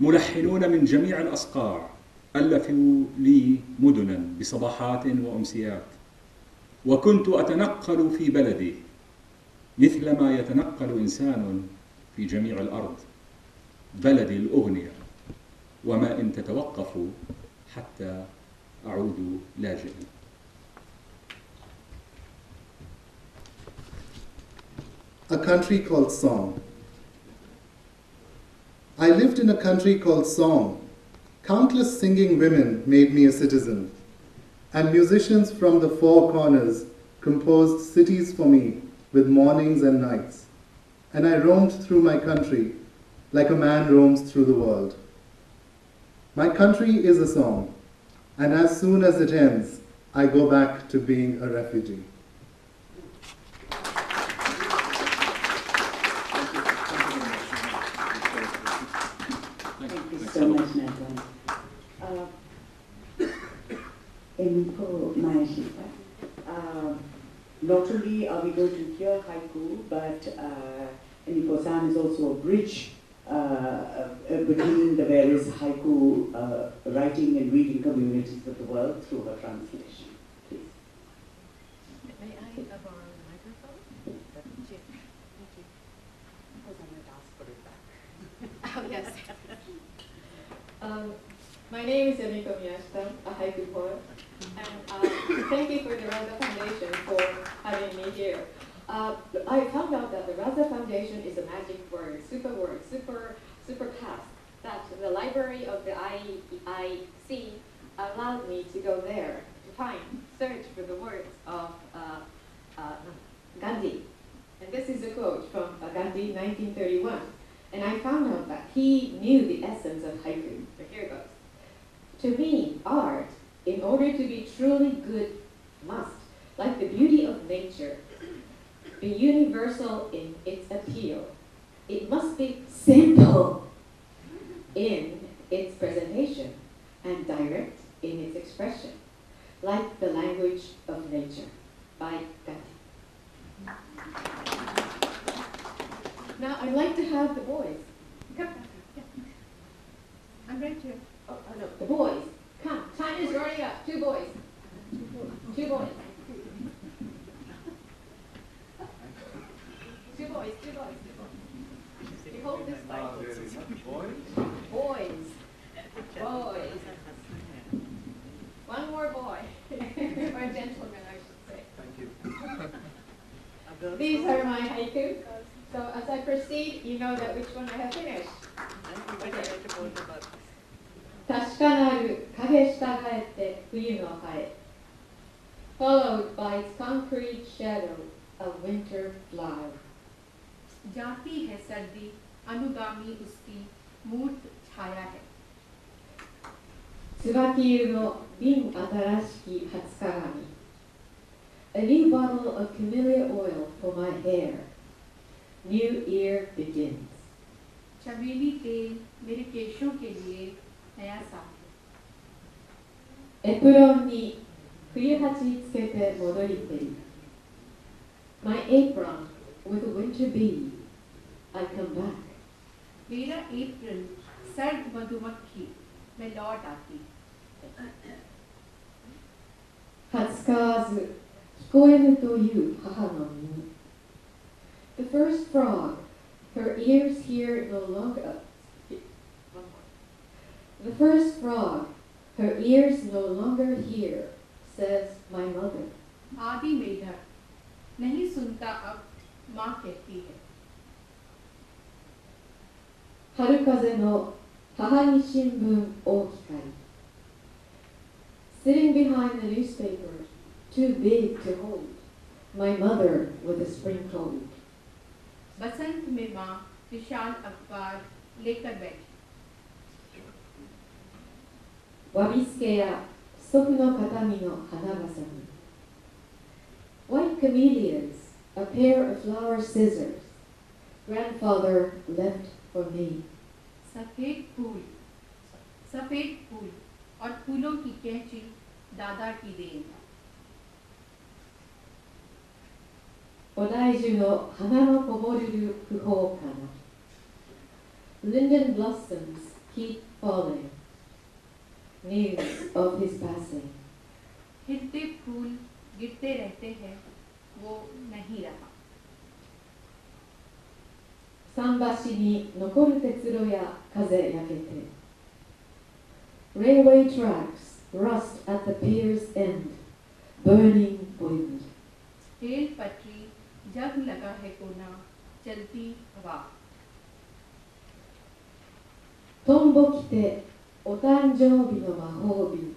ملحنون من جميع الأصقاع ألفوا لي مدنا بصباحات وأمسيات، وكنت أتنقل في بلدي مثلما يتنقل إنسان في جميع الأرض. بلدي الأغنية، وما إن تتوقفوا حتى أعود لاجئا. A country called song. I lived in a country called song. Countless singing women made me a citizen, and musicians from the four corners composed cities for me with mornings and nights, and I roamed through my country like a man roams through the world. My country is a song, and as soon as it ends, I go back to being a refugee. Thank you so much, Nathan. Not only are we going to hear haiku, but Nipo-san is also a bridge between the various haiku writing and reading communities of the world through her translation. Please. May I borrow the microphone? Thank you. Because I'm going to ask for it back. Oh, yes. My name is Yamiko Miyashita, a haiku poet, and thank you for the Raza Foundation for having me here. I found out that the Raza Foundation is a magic word, super past, that the library of the IEIC allowed me to go there to search for the words of Gandhi. And this is a quote from Gandhi, 1931. And I found out that he knew the essence of haiku. So here it goes. To me, art, in order to be truly good, must, like the beauty of nature, be universal in its appeal. It must be simple in its presentation and direct in its expression, like the language of nature, by Gandhi. Now I'd like to have the boys. Come. Yeah. I'm right here. Oh, no, the boys. Come, time is running up. 2 boys. 2 boys. 2 boys, 2 boys. You hold this Bible. Boys. Boys. One more boy. Or a gentleman, I should say. Thank you. These are my haiku. So as I proceed, you know that which one I have finished. Okay. 確かなる影従えて冬のハエ followed by its concrete shadow, a winter flower. जाती है सर्दी अनुगामी उसकी मूर्त छाया है 椿湯の瓶新しき初鏡 A new bottle of camellia oil for my hair. New year begins. चमेली तेल मेरे केशों के लिए नया साल エプロンに冬鉢つけて戻りている My apron with a winter bee. I come back. मेरा अप्रैल सर्द मधुमक्खी मैं लौट आती 20日わず聞こえるという母の耳 The first frog, her ears hear no longer. The first frog, her ears no longer hear, says my mother. आदि मेढक नहीं सुनता अब माँ कहती है 春風の母に新聞大きかり Sitting behind the newspaper, too big to hold, my mother with a spring cold. बसंत में माँ विशाल अखबार लेकर बैठी わびすけや祖父の形見の花ばさみ White camellias, a pair of flower scissors, grandfather left for me. सफेद फूल और फूलों की कैंची दादा की then お大樹の花のこぼれる不法かな Linden blossoms keep falling. News of his passing. खिलते फूल गिरते रहते हैं वो नहीं रहा 桟橋に残る鉄路や風焼けて Railway tracks rust at the pier's end, burning wind. Rail पटरी जग लगा है कोना चलती हवा トンボ来てお誕生日の魔法瓶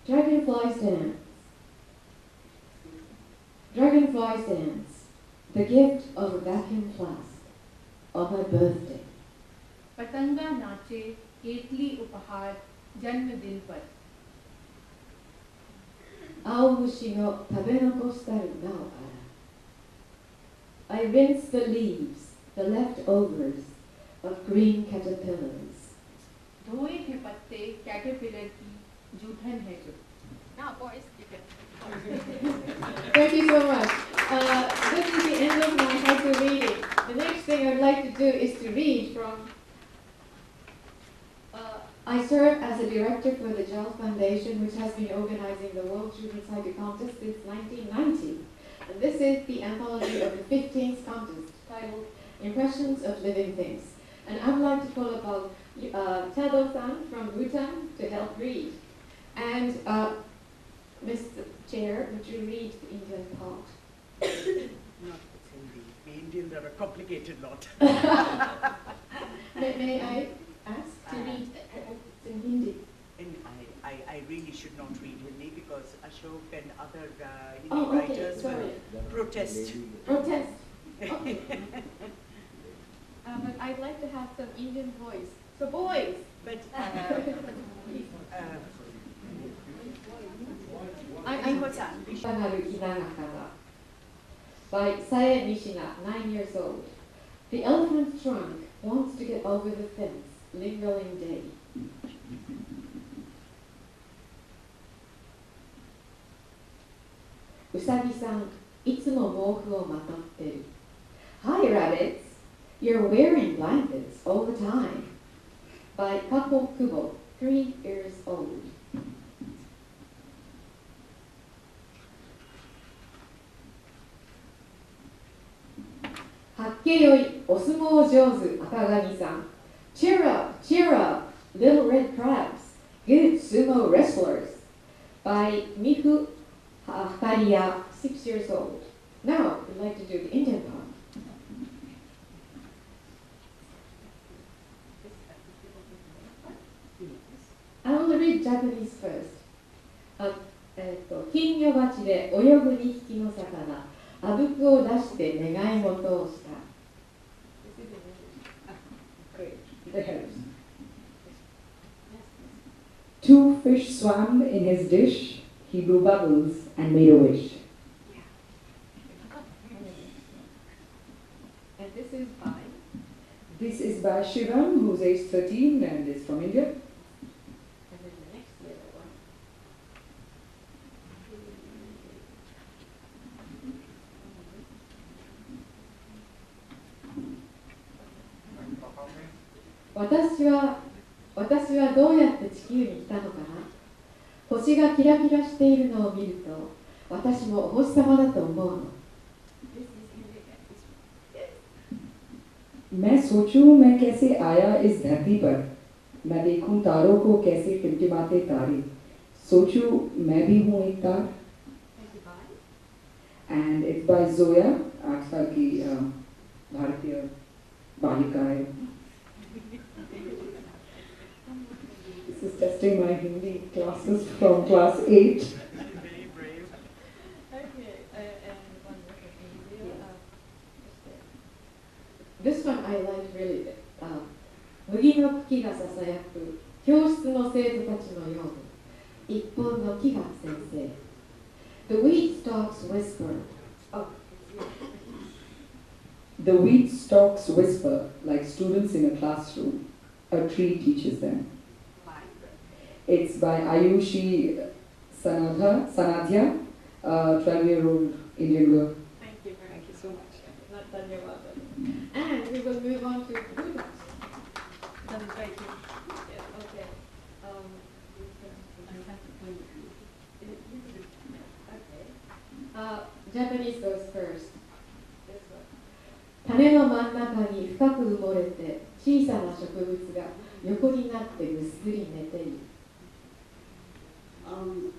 Dragonflies dance. Dragonflies dance. The gift of a vacuum flask on my birthday. पतंगा नाचे केतली उपहार जन्मदिन पर 青虫の食べ残したるなおあら I rinse the leaves, the leftovers of green caterpillars. धोए थे पत्ते कैटरपिलर की जूठन है जो Now, boys, you can. Thank you so much. This is the end of my how to read it. The next thing I'd like to do is to read from. I serve as a director for the Child Foundation, which has been organizing the World Children's Haiku Contest since 1990. And this is the anthology of the 15th contest titled Impressions of Living Things. And I'd like to call upon Tado-san from Bhutan to help read. And Mr. Chair, would you read the Indian part? Not Hindi. The Indians are a complicated lot. May I ask to read in Hindi? And I really should not read Hindi because Ashok and other Hindi Oh, okay, writers sorry. will protest. Protest. Okay. But I'd like to have some Indian voice. So boys. But I'm by Saya Nishina, 9 years old. The elephant's trunk wants to get over the fence, lingering day. Usagi-san, いつも毛布をまとってる. Hi, rabbits. You're wearing blankets all the time. By Kako Kubo, 3 years old. Hakkeoi, osumo jozu, Akagami-san. Cheer up, little red crabs. Good sumo wrestlers. By Miku Hakaria, 6 years old. Now, we'd like to do the Indian part. Japanese first. 金魚鉢で泳ぐ2匹の魚、あぶくを出して願い事をした。Two fish swam in his dish. He blew bubbles and made a wish. And this is by? This is by Shivam, who's age 13 and is from India. And then the next yellow one.私はどうやって地球に来たのかな。星がキラキラしているのを見ると、私もお星様だと思うの。मैं सोचूं मैं कैसे आया इस धरती पर, मैं देखूं तारों को कैसे टिमटिमाते तारे, सोचूं मैं भी हूँ एक तार. And it's by Zoya, 8 साल की भारतीय बालिका है. This is testing my Hindi classes from class 8. Very brave. Okay, and one more. This one I like really. 麦の木がささやく教室の生徒たちのように一本の木が先生。The wheat stalks whisper. Oh. The wheat stalks whisper like students in a classroom. A tree teaches them. It's by Ayushi Sanadhya, 12-year-old Indian girl. Thank you so much. And we will move on to Buddha. That is right here. Yeah, okay. Japanese goes first. This one. 種の真ん中に深く埋もれて小さな植物が横になってぐっすり寝ている。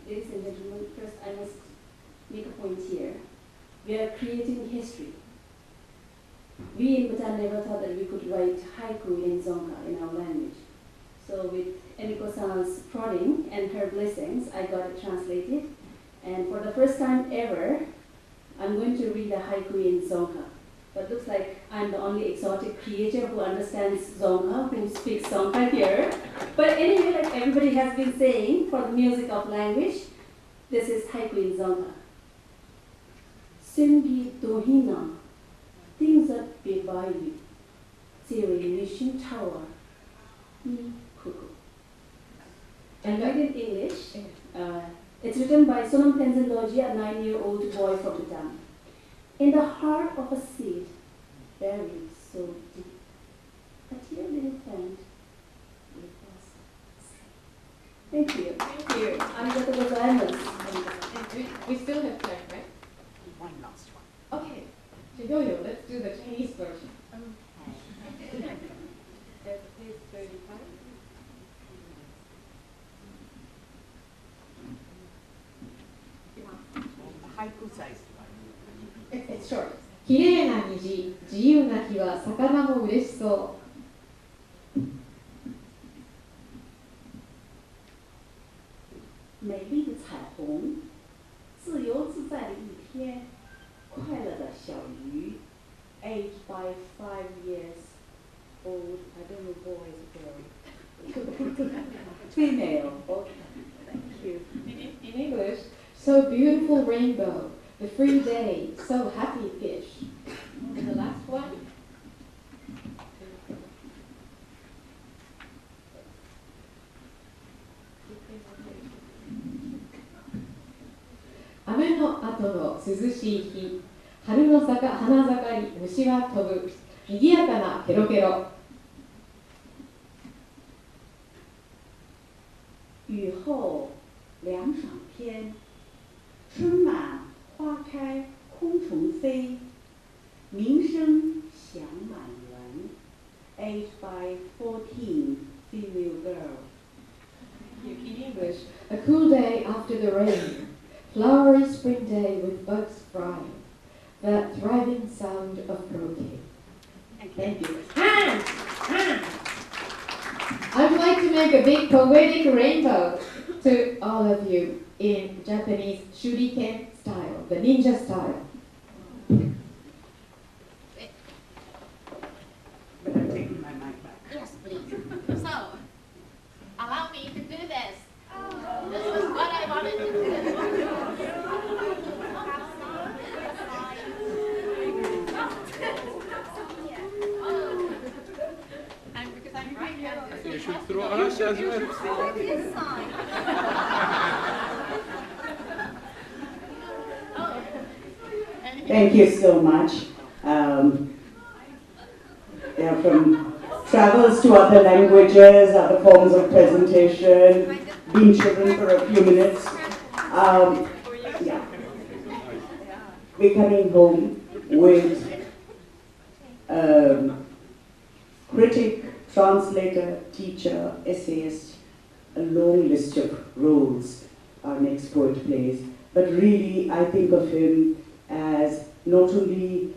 Ladies and gentlemen, first I must make a point here. We are creating history. We in Bhutan never thought that we could write haiku in Dzongkha, in our language. So with Emiko-san's prodding and her blessings, I got it translated. And for the first time ever, I'm going to read a haiku in Dzongkha. But looks like I'm the only exotic creature who understands Dzongkha, who speaks Dzongkha here. But anyway, like everybody has been saying, for the music of language, this is haiku in Dzongkha. Simbi Dohina, things that be by you. Zero Mission Tower, Ni Kuku. And read in English. It's written by Sonam Tenzin Lodji, a 9-year-old boy from Bhutan. In the heart of a seed, buried so deep, a dear little plant will blossom. Thank you. Thank you. Arigatou gozaimasu. We still have time, right? One last one. Okay. Shigoyo, let's do the Chinese version. There's page 35. Haiku size. It's short. 綺麗な虹、自由な日は魚も嬉しそう。美丽的彩虹，自由自在的一天，快乐的小鱼 aged by 5 years old, I don't know boy or girl. Female. Okay. Thank you. In English, so beautiful rainbow, the free day, so happy fish. And the last one. Ame no ato no suzushii hi, haru no hanazakari, mushi wa tobu, nigiyaka na kero kero. 雨后凉爽天，春满花开，空虫飞，鸣声响满园。aged by 14, female girl. In English, a cool day after the rain, flowery spring day with bugs flying, the thriving sound of croaking. Thank you. Hands! Hands! I would like to make a big poetic rainbow. to all of you in Japanese shuriken style, the ninja style. But I'm taking my mic back. Yes, please. So, allow me to do this. This is what I wanted to do. And because I'm right-handed. You should throw us as well. This side. Thank you so much. From travels to other languages, other forms of presentation, being children for a few minutes. Yeah. We're coming home with critic, translator, teacher, essayist, a long list of roles our next poet plays. But really, I think of him as not only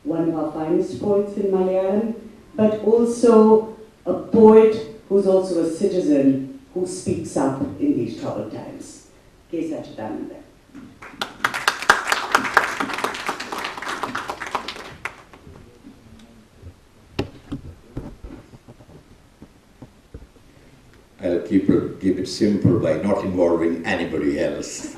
one of our finest poets in Malayalam, but also a poet who's also a citizen who speaks up in these troubled times. K. Sachidananda. I'll keep it simple by not involving anybody else.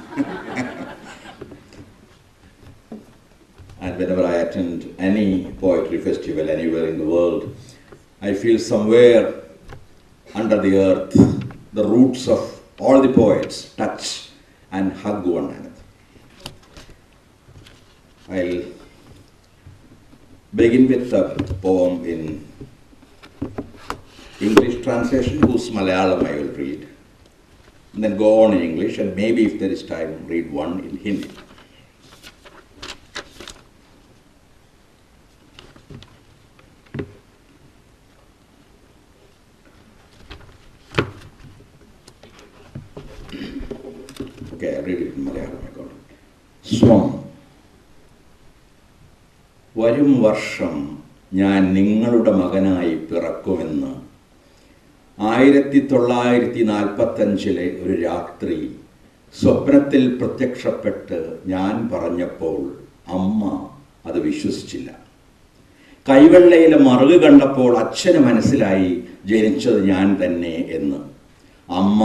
And whenever I attend any poetry festival anywhere in the world, I feel somewhere under the earth the roots of all the poets touch and hug one another. I'll begin with a poem in English translation, whose Malayalam I will read, and then go on in English, and maybe if there is time, read one in Hindi. Okay, I'll read it in Malayalam. I got it. Swam. വരും വർഷം ഞാൻ നിങ്ങളുടെ മകനായി പിറക്കുമെന്ന് 1945 ഒരു രാത്രി സ്വപ്നത്തിൽ പ്രത്യക്ഷപ്പെട്ട് ഞാൻ പറഞ്ഞപ്പോൾ അമ്മ അത് വിശ്വസിച്ചില്ല. കൈവെള്ളയിലെ മറുക് കണ്ടപ്പോൾ അച്ഛന് മനസ്സിലായി ജനിച്ചത് ഞാൻ തന്നെ എന്ന്. അമ്മ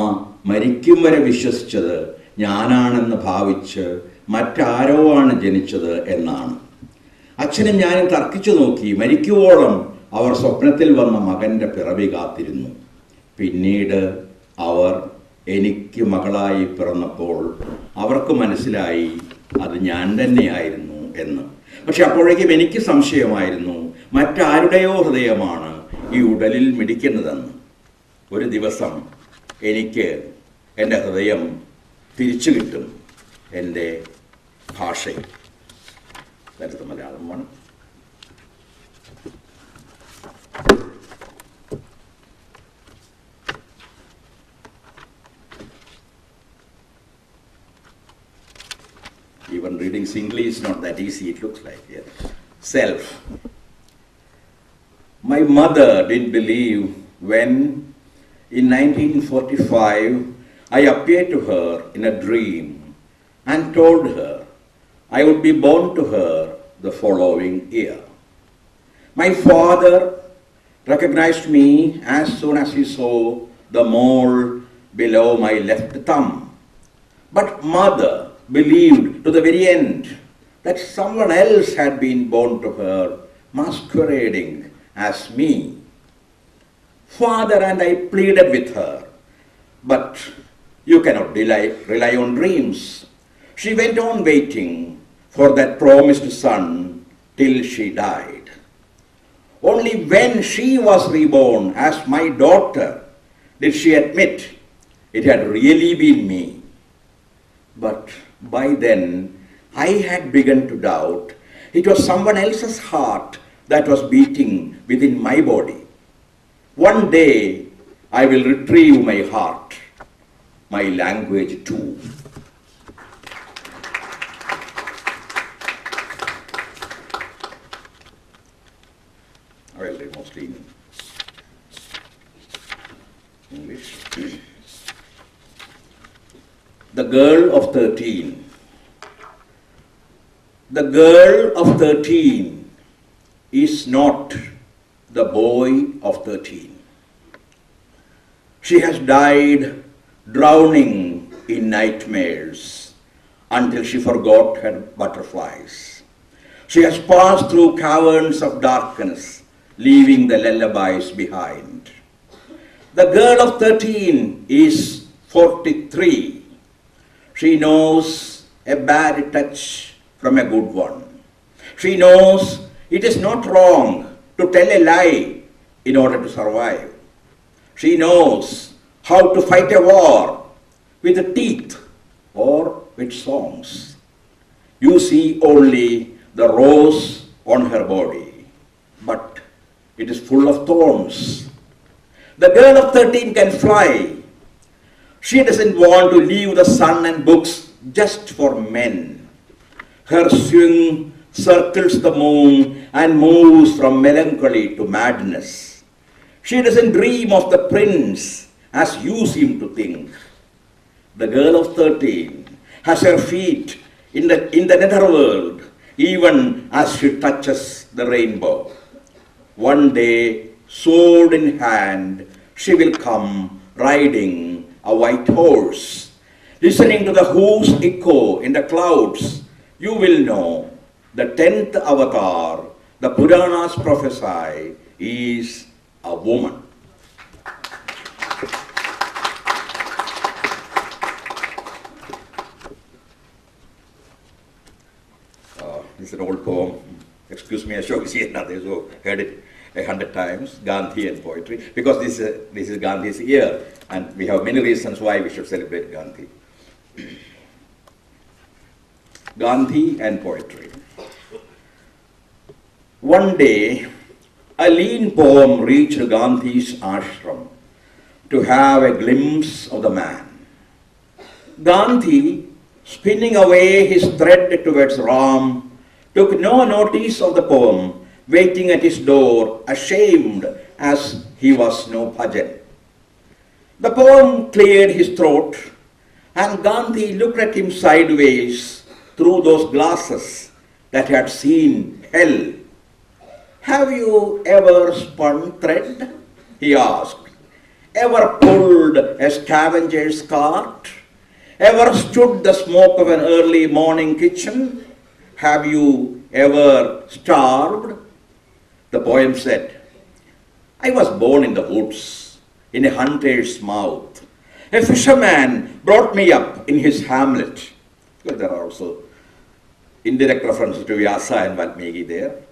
മരിക്കും വരെ വിശ്വസിച്ചത് ഞാനാണെന്ന് ഭാവിച്ച് മറ്റാരോ ആണ് ജനിച്ചത് എന്നാണ്. അച്ഛനും ഞാനും തർക്കിച്ചു നോക്കി. മരിക്കുവോളം അവർ സ്വപ്നത്തിൽ വന്ന മകൻ്റെ പിറവി കാത്തിരുന്നു. പിന്നീട് അവർ എനിക്ക് മകളായി പിറന്നപ്പോൾ അവർക്ക് മനസ്സിലായി അത് ഞാൻ തന്നെയായിരുന്നു എന്ന്. പക്ഷെ അപ്പോഴേക്കും എനിക്ക് സംശയമായിരുന്നു മറ്റാരുടെയോ ഹൃദയമാണ് ഈ ഉടലിൽ മിടിക്കുന്നതെന്ന്. ഒരു ദിവസം എനിക്ക് എൻ്റെ ഹൃദയം തിരിച്ചു കിട്ടും എൻ്റെ ഭാഷയിൽ. That's the Malayalam one. Even reading singly is not that easy, it looks like. Yeah. Self. My mother didn't believe when, in 1945, I appeared to her in a dream and told her I would be born to her the following year. My father recognized me as soon as he saw the mole below my left thumb. But mother believed to the very end that someone else had been born to her, masquerading as me. Father and I pleaded with her, but you cannot rely on dreams. She went on waiting for that promised son till she died. Only when she was reborn as my daughter did she admit it had really been me. But by then I had begun to doubt it was someone else's heart that was beating within my body. One day I will retrieve my heart, my language too. Well, mostly in English. the girl of 13. The girl of 13 is not the boy of 13. She has died drowning in nightmares until she forgot her butterflies. She has passed through caverns of darkness, leaving the lullabies behind. The girl of 13 is 43. She knows a bad touch from a good one. She knows it is not wrong to tell a lie in order to survive. She knows how to fight a war with teeth or with songs. You see only the rose on her body, but it is full of thorns. The girl of 13 can fly. She doesn't want to leave the sun and books just for men. Her swing circles the moon and moves from melancholy to madness. She doesn't dream of the prince as you seem to think. The girl of 13 has her feet in the netherworld even as she touches the rainbow. One day, sword in hand, she will come riding a white horse. Listening to the hoof's echo in the clouds, you will know the 10th avatar, the Puranas prophesy, is a woman. This is an old poem. Excuse me, Ashok is here now. They have heard it 100 times, Gandhi and poetry, because this is Gandhi's year, and we have many reasons why we should celebrate Gandhi. Gandhi and poetry. One day, a lean poem reached Gandhi's ashram to have a glimpse of the man. Gandhi, spinning away his thread towards Ram, took no notice of the poem, waiting at his door, ashamed as he was no bhajan. The poem cleared his throat, and Gandhi looked at him sideways through those glasses that had seen hell. Have you ever spun thread? He asked. Ever pulled a scavenger's cart? Ever stood the smoke of an early morning kitchen? Have you ever starved? The poem said, I was born in the woods, in a hunter's mouth. A fisherman brought me up in his hamlet. Well, there are also indirect references to Vyasa and Valmiki there.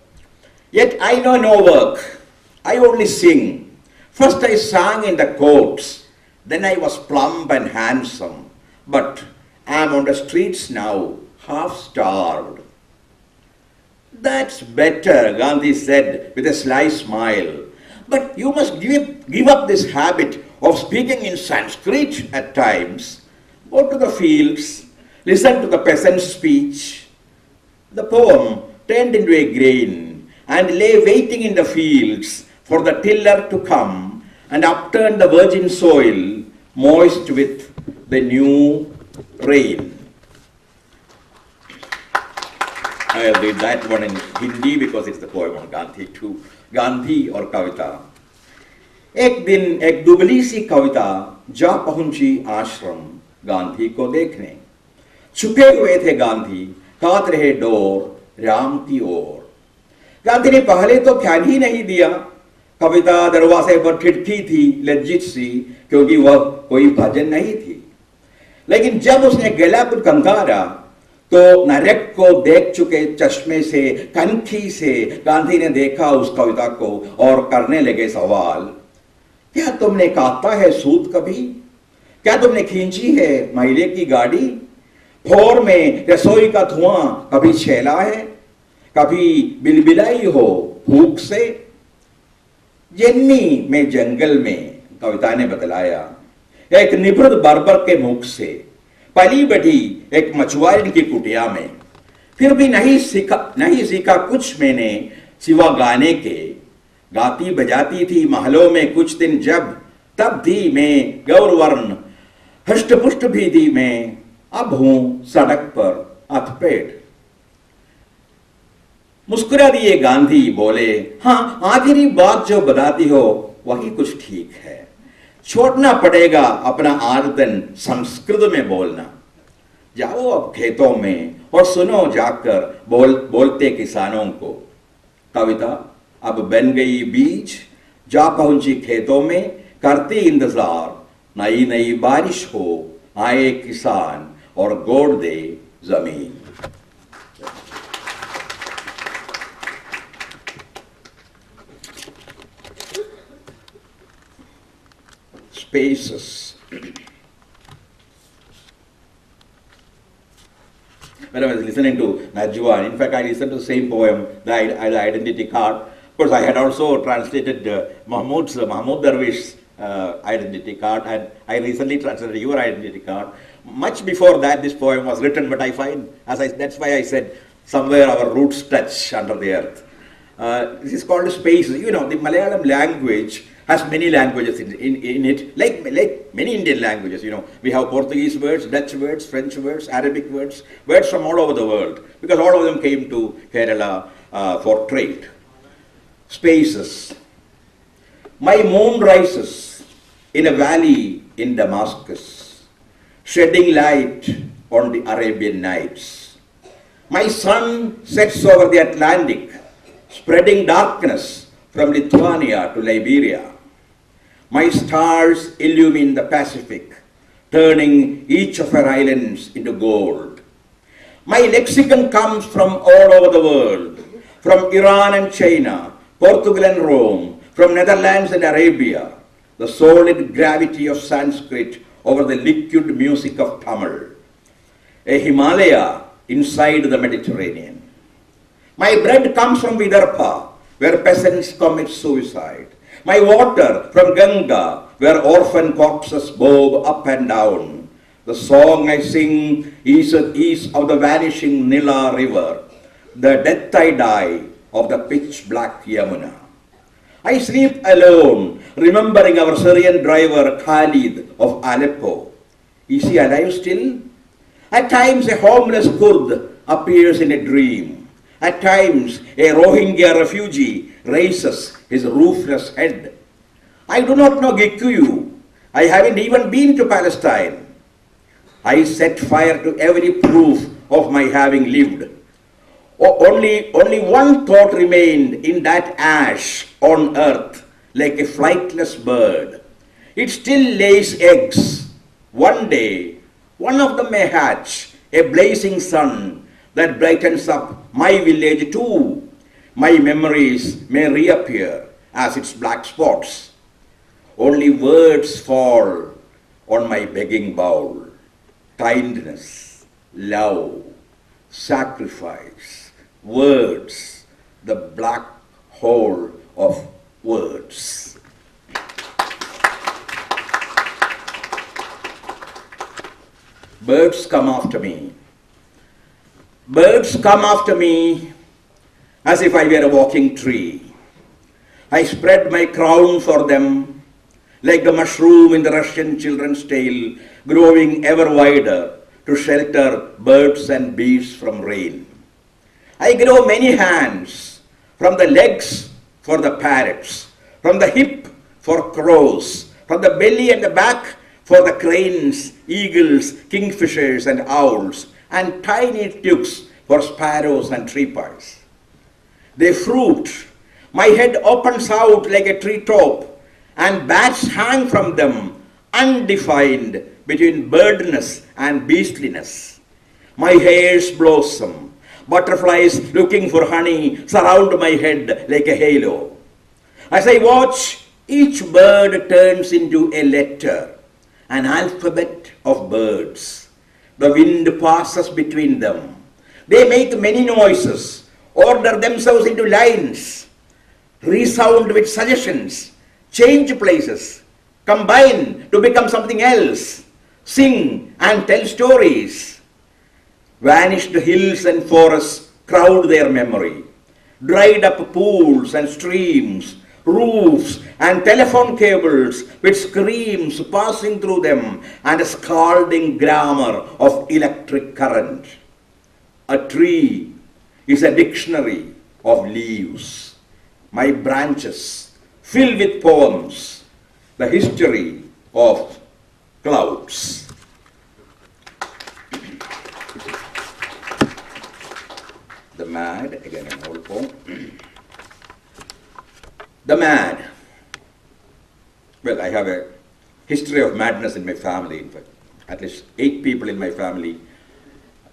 Yet I know no work. I only sing. First I sang in the courts. Then I was plump and handsome. But I am on the streets now, half starved. That's better, Gandhi said with a sly smile. But you must give up this habit of speaking in Sanskrit at times. Go to the fields, listen to the peasant's speech. The poem turned into a grain and lay waiting in the fields for the tiller to come and upturn the virgin soil moist with the new rain. I'll read that one in Hindi because it's the poem on Gandhi too. Gandhi और कविता. एक दिन एक दुबली सी कविता जा पहुंची आश्रम गांधी को देखने. छुपे हुए थे गांधी, कात रहे डोर राम की ओर. गांधी ने पहले तो ध्यान ही नहीं दिया. कविता दरवाजे पर ठिठकी थी, लज्जित सी, क्योंकि वह कोई भजन नहीं थी. लेकिन जब उसने गला पर कंगारा तो नरक को देख चुके चश्मे से, कनखी से गांधी ने देखा उस कविता को और करने लगे सवाल. क्या तुमने काटा है सूत कभी? क्या तुमने खींची है मैले की गाड़ी? भोर में रसोई का धुआं कभी छेला है? कभी बिलबिलाई हो भूख से? जन्मी में जंगल में, कविता ने बतलाया, एक निवृत्त बर्बर के मुख से. पली बढ़ी एक मछुआरे की कुटिया में. फिर भी नहीं सीखा कुछ मैंने सिवा गाने के. गाती बजाती थी महलों में कुछ दिन जब, तब थी मैं गौरवर्ण, हष्टपुष्ट भी थी मैं, अब हूं सड़क पर अथपेट। मुस्कुरा दिए गांधी, बोले, हाँ आखिरी बात जो बताती हो वही कुछ ठीक है, छोड़ना पड़ेगा अपना आदतन संस्कृत में बोलना। जाओ अब खेतों में और सुनो जाकर बोलते किसानों को। कविता अब बन गई बीज, जा पहुंची खेतों में, करती इंतजार नई नई बारिश हो, आए किसान और गोड़ दे जमीन। Spaces. When I was listening to Najwa, in fact, I listened to the same poem, the Identity Card. Of course, I had also translated Mahmoud Darwish's Identity Card, and I recently translated your Identity Card. Much before that, this poem was written, but I find, that's why I said, somewhere our roots touch under the earth. This is called spaces. You know, the Malayalam language has many languages in it, like many Indian languages. You know, we have Portuguese words, Dutch words, French words, Arabic words, words from all over the world, because all of them came to Kerala for trade. Spaces. My moon rises in a valley in Damascus, shedding light on the Arabian Nights. My sun sets over the Atlantic, spreading darkness from Lithuania to Liberia. My stars illumine the Pacific, turning each of her islands into gold. My lexicon comes from all over the world, from Iran and China, Portugal and Rome, from Netherlands and Arabia, the solid gravity of Sanskrit over the liquid music of Tamil, a Himalaya inside the Mediterranean. My bread comes from Vidarbha, where peasants commit suicide. My water from Ganga, where orphan corpses bob up and down. The song I sing is of the vanishing Nila river, the death I die of the pitch black Yamuna. I sleep alone, remembering our Syrian driver Khalid of Aleppo. Is he alive still? At times a homeless Kurd appears in a dream. At times a Rohingya refugee raises his roofless head. I do not know Gikuyu. I haven't even been to Palestine. I set fire to every proof of my having lived. Only one thought remained in that ash on earth, like a flightless bird. It still lays eggs. One day, one of them may hatch, a blazing sun that brightens up my village too. My memories may reappear as its black spots. Only words fall on my begging bowl. Kindness, love, sacrifice, words, the black hole of words. Birds come after me. Birds come after me as if I were a walking tree. I spread my crown for them like the mushroom in the Russian children's tale, growing ever wider to shelter birds and beasts from rain. I grow many hands, from the legs for the parrots, from the hip for crows, from the belly and the back for the cranes, eagles, kingfishers and owls, and tiny tubes for sparrows and treepies. They fruit. My head opens out like a treetop, and bats hang from them, undefined between birdness and beastliness. My hairs blossom. Butterflies looking for honey surround my head like a halo. As I watch, each bird turns into a letter, an alphabet of birds. The wind passes between them. They make many noises, order themselves into lines, resound with suggestions, change places, combine to become something else, sing and tell stories. Vanished hills and forests crowd their memory. Dried up pools and streams roofs, and telephone cables with screams passing through them and a scalding grammar of electric current. A tree is a dictionary of leaves. My branches filled with poems, the history of clouds. The Mad, again an old poem. The Mad. Well, I have a history of madness in my family. In fact, at least 8 people in my family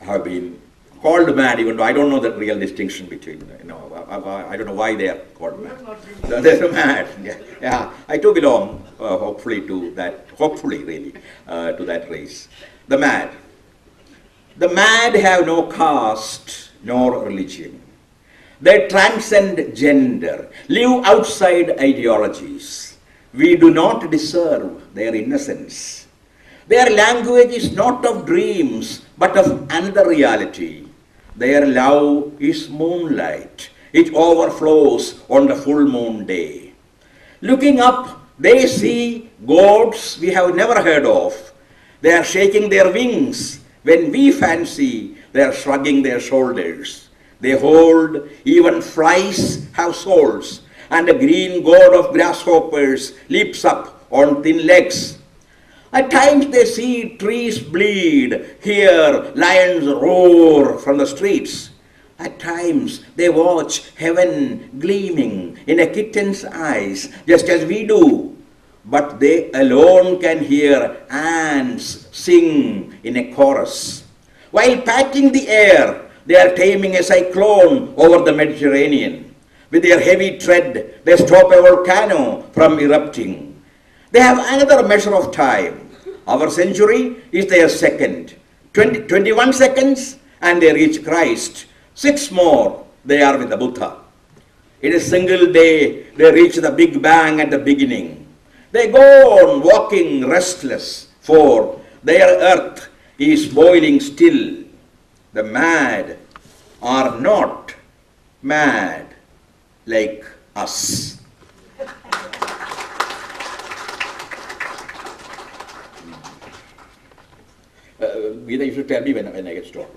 have been called mad, even though I don't know the real distinction between, I don't know why they are called mad. They're mad. Yeah. I too belong, hopefully, to that, really, to that race. The mad. The mad have no caste nor religion. They transcend gender, live outside ideologies. We do not deserve their innocence. Their language is not of dreams, but of another reality. Their love is moonlight. It overflows on the full moon day. Looking up, they see gods we have never heard of. They are shaking their wings when we fancy they are shrugging their shoulders. They hold even flies have souls, and the green god of grasshoppers leaps up on thin legs. At times they see trees bleed, hear lions roar from the streets. At times they watch heaven gleaming in a kitten's eyes, just as we do. But they alone can hear ants sing in a chorus. While patting the air, they are taming a cyclone over the Mediterranean. With their heavy tread, they stop a volcano from erupting. They have another measure of time. Our century is their second. 21 seconds and they reach Christ. 6 more, they are with the Buddha. In a single day, they reach the Big Bang at the beginning. They go on walking restless, for their earth is boiling still. The mad are not mad like us. Gita, you should tell me when I get stopped.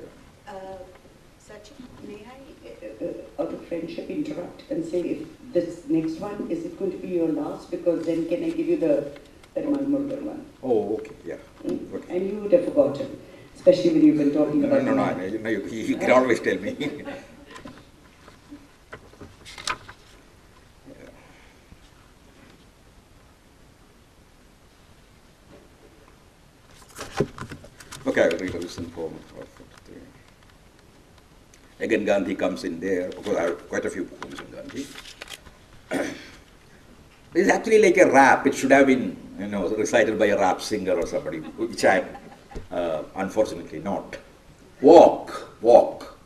Sachin, may I, out of friendship, interrupt and say if this next one, is it going to be your last? Because then can I give you the Perumal Murugan one? Oh, okay, yeah. Okay. And you would have forgotten, especially when you've been talking about No, you can always tell me. Okay, I will read a listen poem. Again, Gandhi comes in there, because I have quite a few poems on Gandhi. It's actually like a rap. It should have been, recited by a rap singer or somebody, which I am unfortunately not. Walk, walk.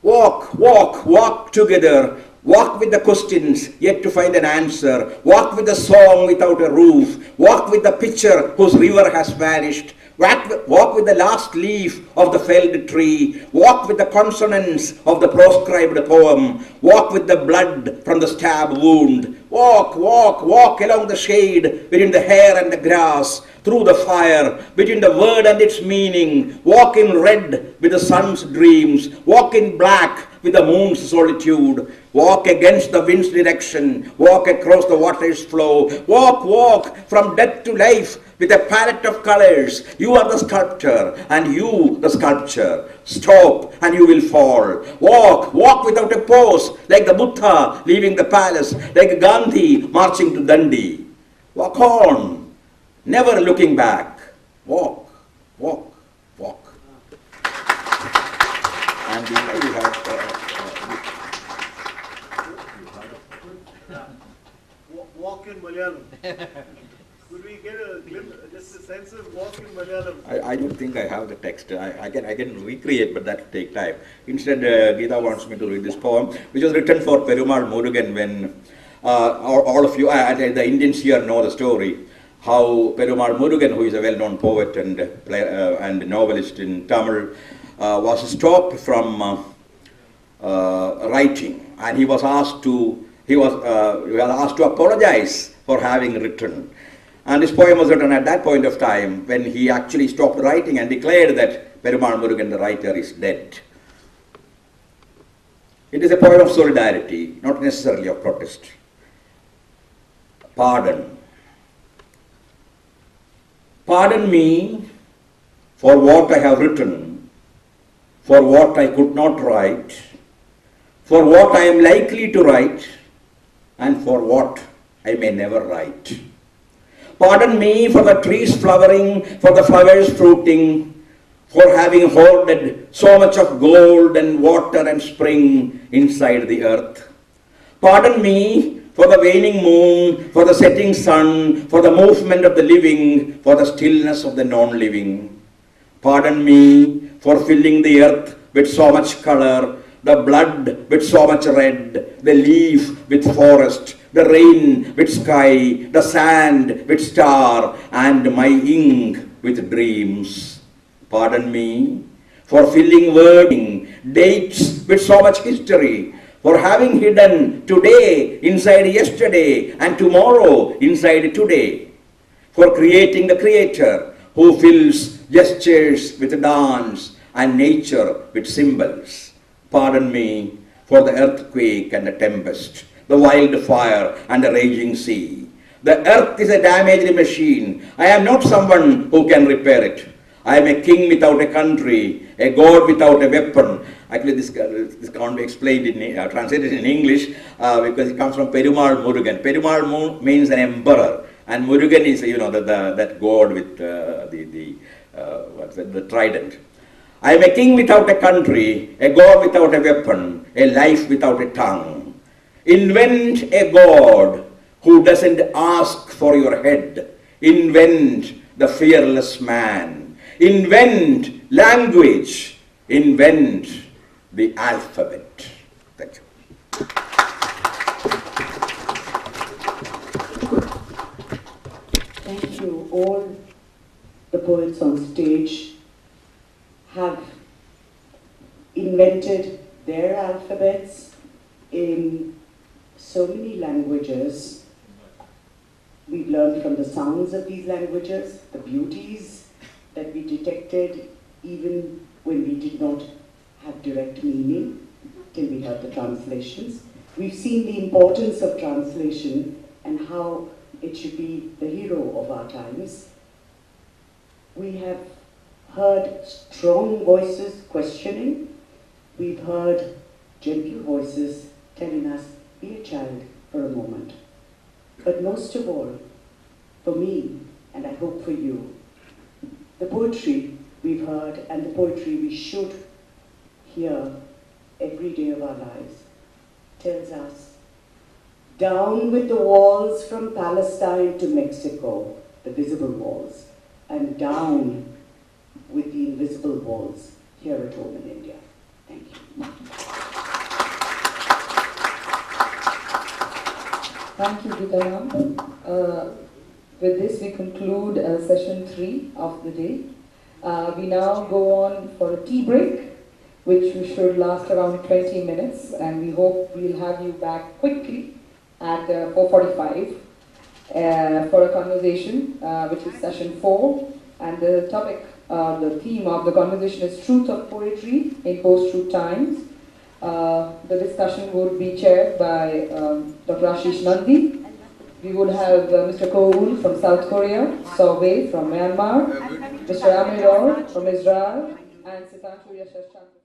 Walk, walk, walk together. Walk with the questions, yet to find an answer. Walk with the song without a roof. Walk with the pitcher whose river has vanished. Walk with the last leaf of the felled tree. Walk with the consonants of the proscribed poem. Walk with the blood from the stab wound. Walk, walk, walk along the shade, between the hair and the grass, through the fire, between the word and its meaning. Walk in red with the sun's dreams. Walk in black with the moon's solitude. Walk against the wind's direction. Walk across the water's flow. Walk, walk from death to life with a palette of colors. You are the sculptor and you the sculpture. Stop and you will fall. Walk, walk without a pause, like the Buddha leaving the palace, like Gandhi marching to Dundee. Walk on, never looking back. Walk, walk, walk. And we have walk in Malayalam. Could we get a glimpse, just a sense of walk in Malayalam? I don't think I have the text. I can recreate, but that will take time. Instead, Gita wants me to read this poem, which was written for Perumal Murugan when all of you, the Indians here know the story, how Perumal Murugan, who is a well-known poet and novelist in Tamil, was stopped from writing, and he was asked to he was asked to apologize for having written. And this poem was written at that point of time when he actually stopped writing and declared that Perumal Murugan, the writer, is dead. It is a poem of solidarity, not necessarily of protest. Pardon. Pardon me for what I have written, for what I could not write, for what I am likely to write, and for what I may never write. Pardon me for the trees flowering, for the flowers fruiting, for having hoarded so much of gold and water and spring inside the earth. Pardon me for the waning moon, for the setting sun, for the movement of the living, for the stillness of the non-living. Pardon me for filling the earth with so much color, the blood with so much red, the leaf with forest, the rain with sky, the sand with star, and my ink with dreams. Pardon me for filling wording, dates with so much history, for having hidden today inside yesterday and tomorrow inside today, for creating the creator who fills gestures with dance and nature with symbols. Pardon me for the earthquake and the tempest, the wildfire and the raging sea. The earth is a damaged machine. I am not someone who can repair it. I am a king without a country, a god without a weapon. Actually, this can't be explained translated in English because it comes from Perumal Murugan. Perumal means an emperor, and Murugan is that god with the trident. I am a king without a country, a god without a weapon, a life without a tongue. Invent a god who doesn't ask for your head. Invent the fearless man. Invent language. Invent the alphabet. Thank you. Thank you. All the poets on stage have invented their alphabets in so many languages. We've learned from the sounds of these languages, the beauties that we detected even when we did not have direct meaning, till we heard the translations. We've seen the importance of translation and how it should be the hero of our times. We have heard strong voices questioning. We've heard gentle voices telling us, be a child for a moment. But most of all, for me, and I hope for you, the poetry we've heard and the poetry we should hear every day of our lives tells us, down with the walls from Palestine to Mexico, the visible walls, and down with the invisible walls here at home in India. Thank you. Thank you, Gita. With this, we conclude session 3 of the day. We now go on for a tea break, which should last around 20 minutes, and we hope we'll have you back quickly at 4:45 for a conversation, which is session 4, and the topic, the theme of the conversation is Truth of Poetry in Post-Truth Times. The discussion would be chaired by Dr. Ashish Nandi. We would have Mr. Koul from South Korea, Sobe from Myanmar, Mr. Amiror from Israel, and Sitanchu Yashashchandra